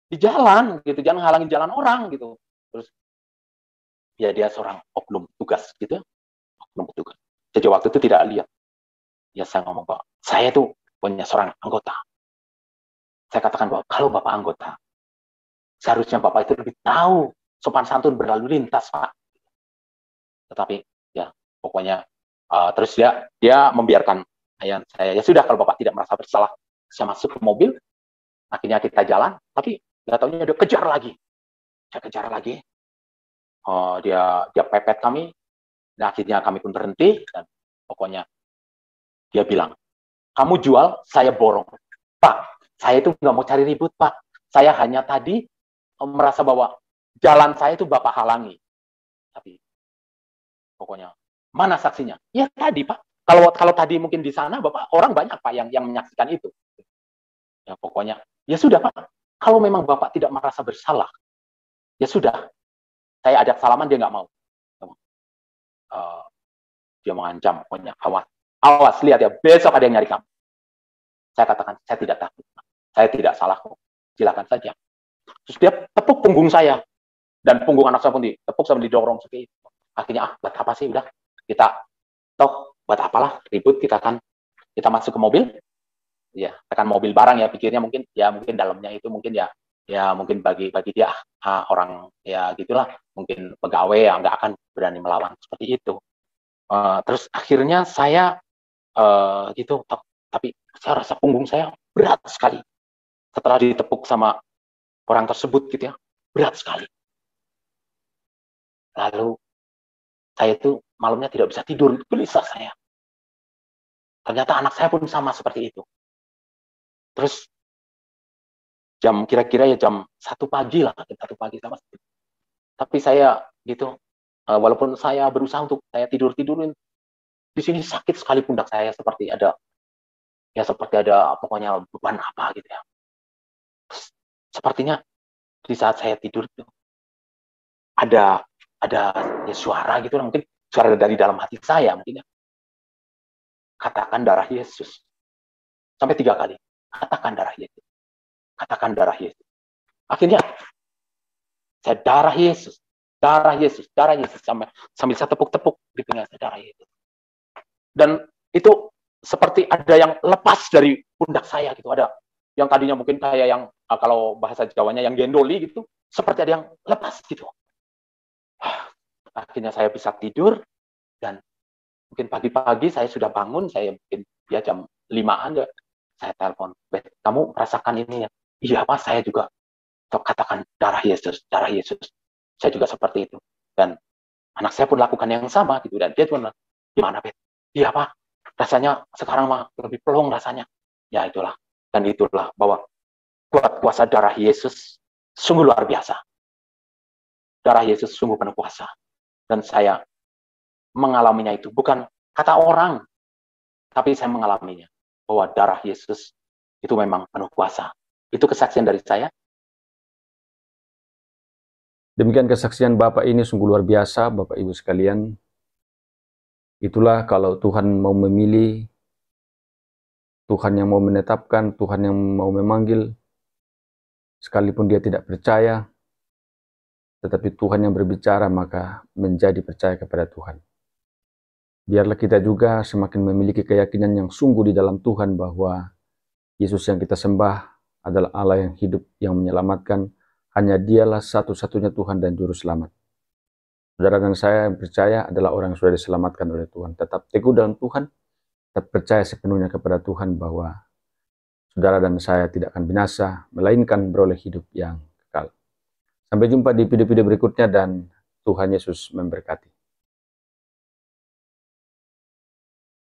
di jalan gitu, jangan halangin jalan orang gitu. Terus ya dia seorang oknum tugas gitu, oknum petugas. Jadi waktu itu tidak lihat. Ya saya ngomong, Pak, saya itu punya seorang anggota. Saya katakan bahwa kalau Bapak anggota, seharusnya Bapak itu lebih tahu sopan santun berlalu lintas, Pak. Tetapi ya pokoknya terus dia membiarkan ayah saya. Ya sudah, kalau Bapak tidak merasa bersalah, saya masuk ke mobil. Akhirnya kita jalan, tapi nggak taunya dia kejar lagi. Saya kejar lagi. Dia pepet kami. Dan akhirnya kami pun berhenti, dan pokoknya dia bilang, kamu jual, saya borong. Pak, saya itu nggak mau cari ribut, Pak. Saya hanya tadi merasa bahwa jalan saya itu Bapak halangi. Tapi pokoknya, mana saksinya? Ya tadi, Pak. Kalau tadi mungkin di sana, Bapak, orang banyak, Pak, yang menyaksikan itu. Ya pokoknya, ya sudah, Pak. Kalau memang Bapak tidak merasa bersalah, ya sudah. Saya ajak salaman, dia nggak mau. Dia mengancam, pokoknya, awas, lihat ya, besok ada yang nyari kamu. Saya katakan, saya tidak takut. Saya tidak salah kok. Silakan saja. Terus dia tepuk punggung saya. Dan punggung anak saya pun ditepuk sama didorong seperti itu. Akhirnya, buat apa sih? Udah, kita buat apalah, ribut, kita masuk ke mobil. Ya, tekan mobil barang ya, pikirnya mungkin dalamnya itu mungkin mungkin bagi dia orang ya gitulah, mungkin pegawai yang nggak akan berani melawan seperti itu. Terus akhirnya saya gitu, tapi saya rasa punggung saya berat sekali setelah ditepuk sama orang tersebut gitu ya, berat sekali. Lalu saya itu malamnya tidak bisa tidur, gelisah saya. Ternyata anak saya pun sama seperti itu. Terus kira-kira jam 1 pagi lah, jam 1 pagi sama. Tapi saya gitu, walaupun saya berusaha untuk saya tidurin, di sini sakit sekali pundak saya, seperti ada pokoknya beban apa gitu ya. Terus, sepertinya di saat saya tidur itu ada ya, suara gitu, mungkin suara dari dalam hati saya mungkin ya. Katakan darah Yesus. Sampai 3 kali. Katakan darah Yesus. Katakan darah Yesus. Akhirnya saya darah Yesus, sambil saya tepuk-tepuk di pinggang saya, darah Yesus. Dan itu seperti ada yang lepas dari pundak saya gitu, ada yang tadinya mungkin kayak yang kalau bahasa Jawanya yang gendoli gitu, seperti ada yang lepas gitu. Akhirnya saya bisa tidur, dan mungkin pagi-pagi saya sudah bangun, saya mungkin ya jam 5-an, saya telepon, kamu merasakan ini ya? Iya, Pak, saya juga. Katakan darah Yesus. Saya juga seperti itu. Dan anak saya pun lakukan yang sama gitu. Dan dia cuma, gimana, Bet? Iya, Pak, rasanya sekarang mah lebih pelong rasanya. Ya itulah. Dan itulah bahwa kuasa darah Yesus sungguh luar biasa. Darah Yesus sungguh penuh kuasa. Dan saya mengalaminya itu. Bukan kata orang, tapi saya mengalaminya. Bahwa darah Yesus itu memang penuh kuasa. Itu kesaksian dari saya. Demikian kesaksian Bapak ini sungguh luar biasa, Bapak Ibu sekalian. Itulah kalau Tuhan mau memilih, Tuhan yang mau menetapkan, Tuhan yang mau memanggil, sekalipun dia tidak percaya, tetapi Tuhan yang berbicara, maka menjadi percaya kepada Tuhan. Biarlah kita juga semakin memiliki keyakinan yang sungguh di dalam Tuhan bahwa Yesus yang kita sembah adalah Allah yang hidup, yang menyelamatkan. Hanya dialah satu-satunya Tuhan dan Juru Selamat. Saudara dan saya yang percaya adalah orang yang sudah diselamatkan oleh Tuhan. Tetap teguh dalam Tuhan, tetap percaya sepenuhnya kepada Tuhan bahwa saudara dan saya tidak akan binasa, melainkan beroleh hidup yang kekal. Sampai jumpa di video-video berikutnya dan Tuhan Yesus memberkati.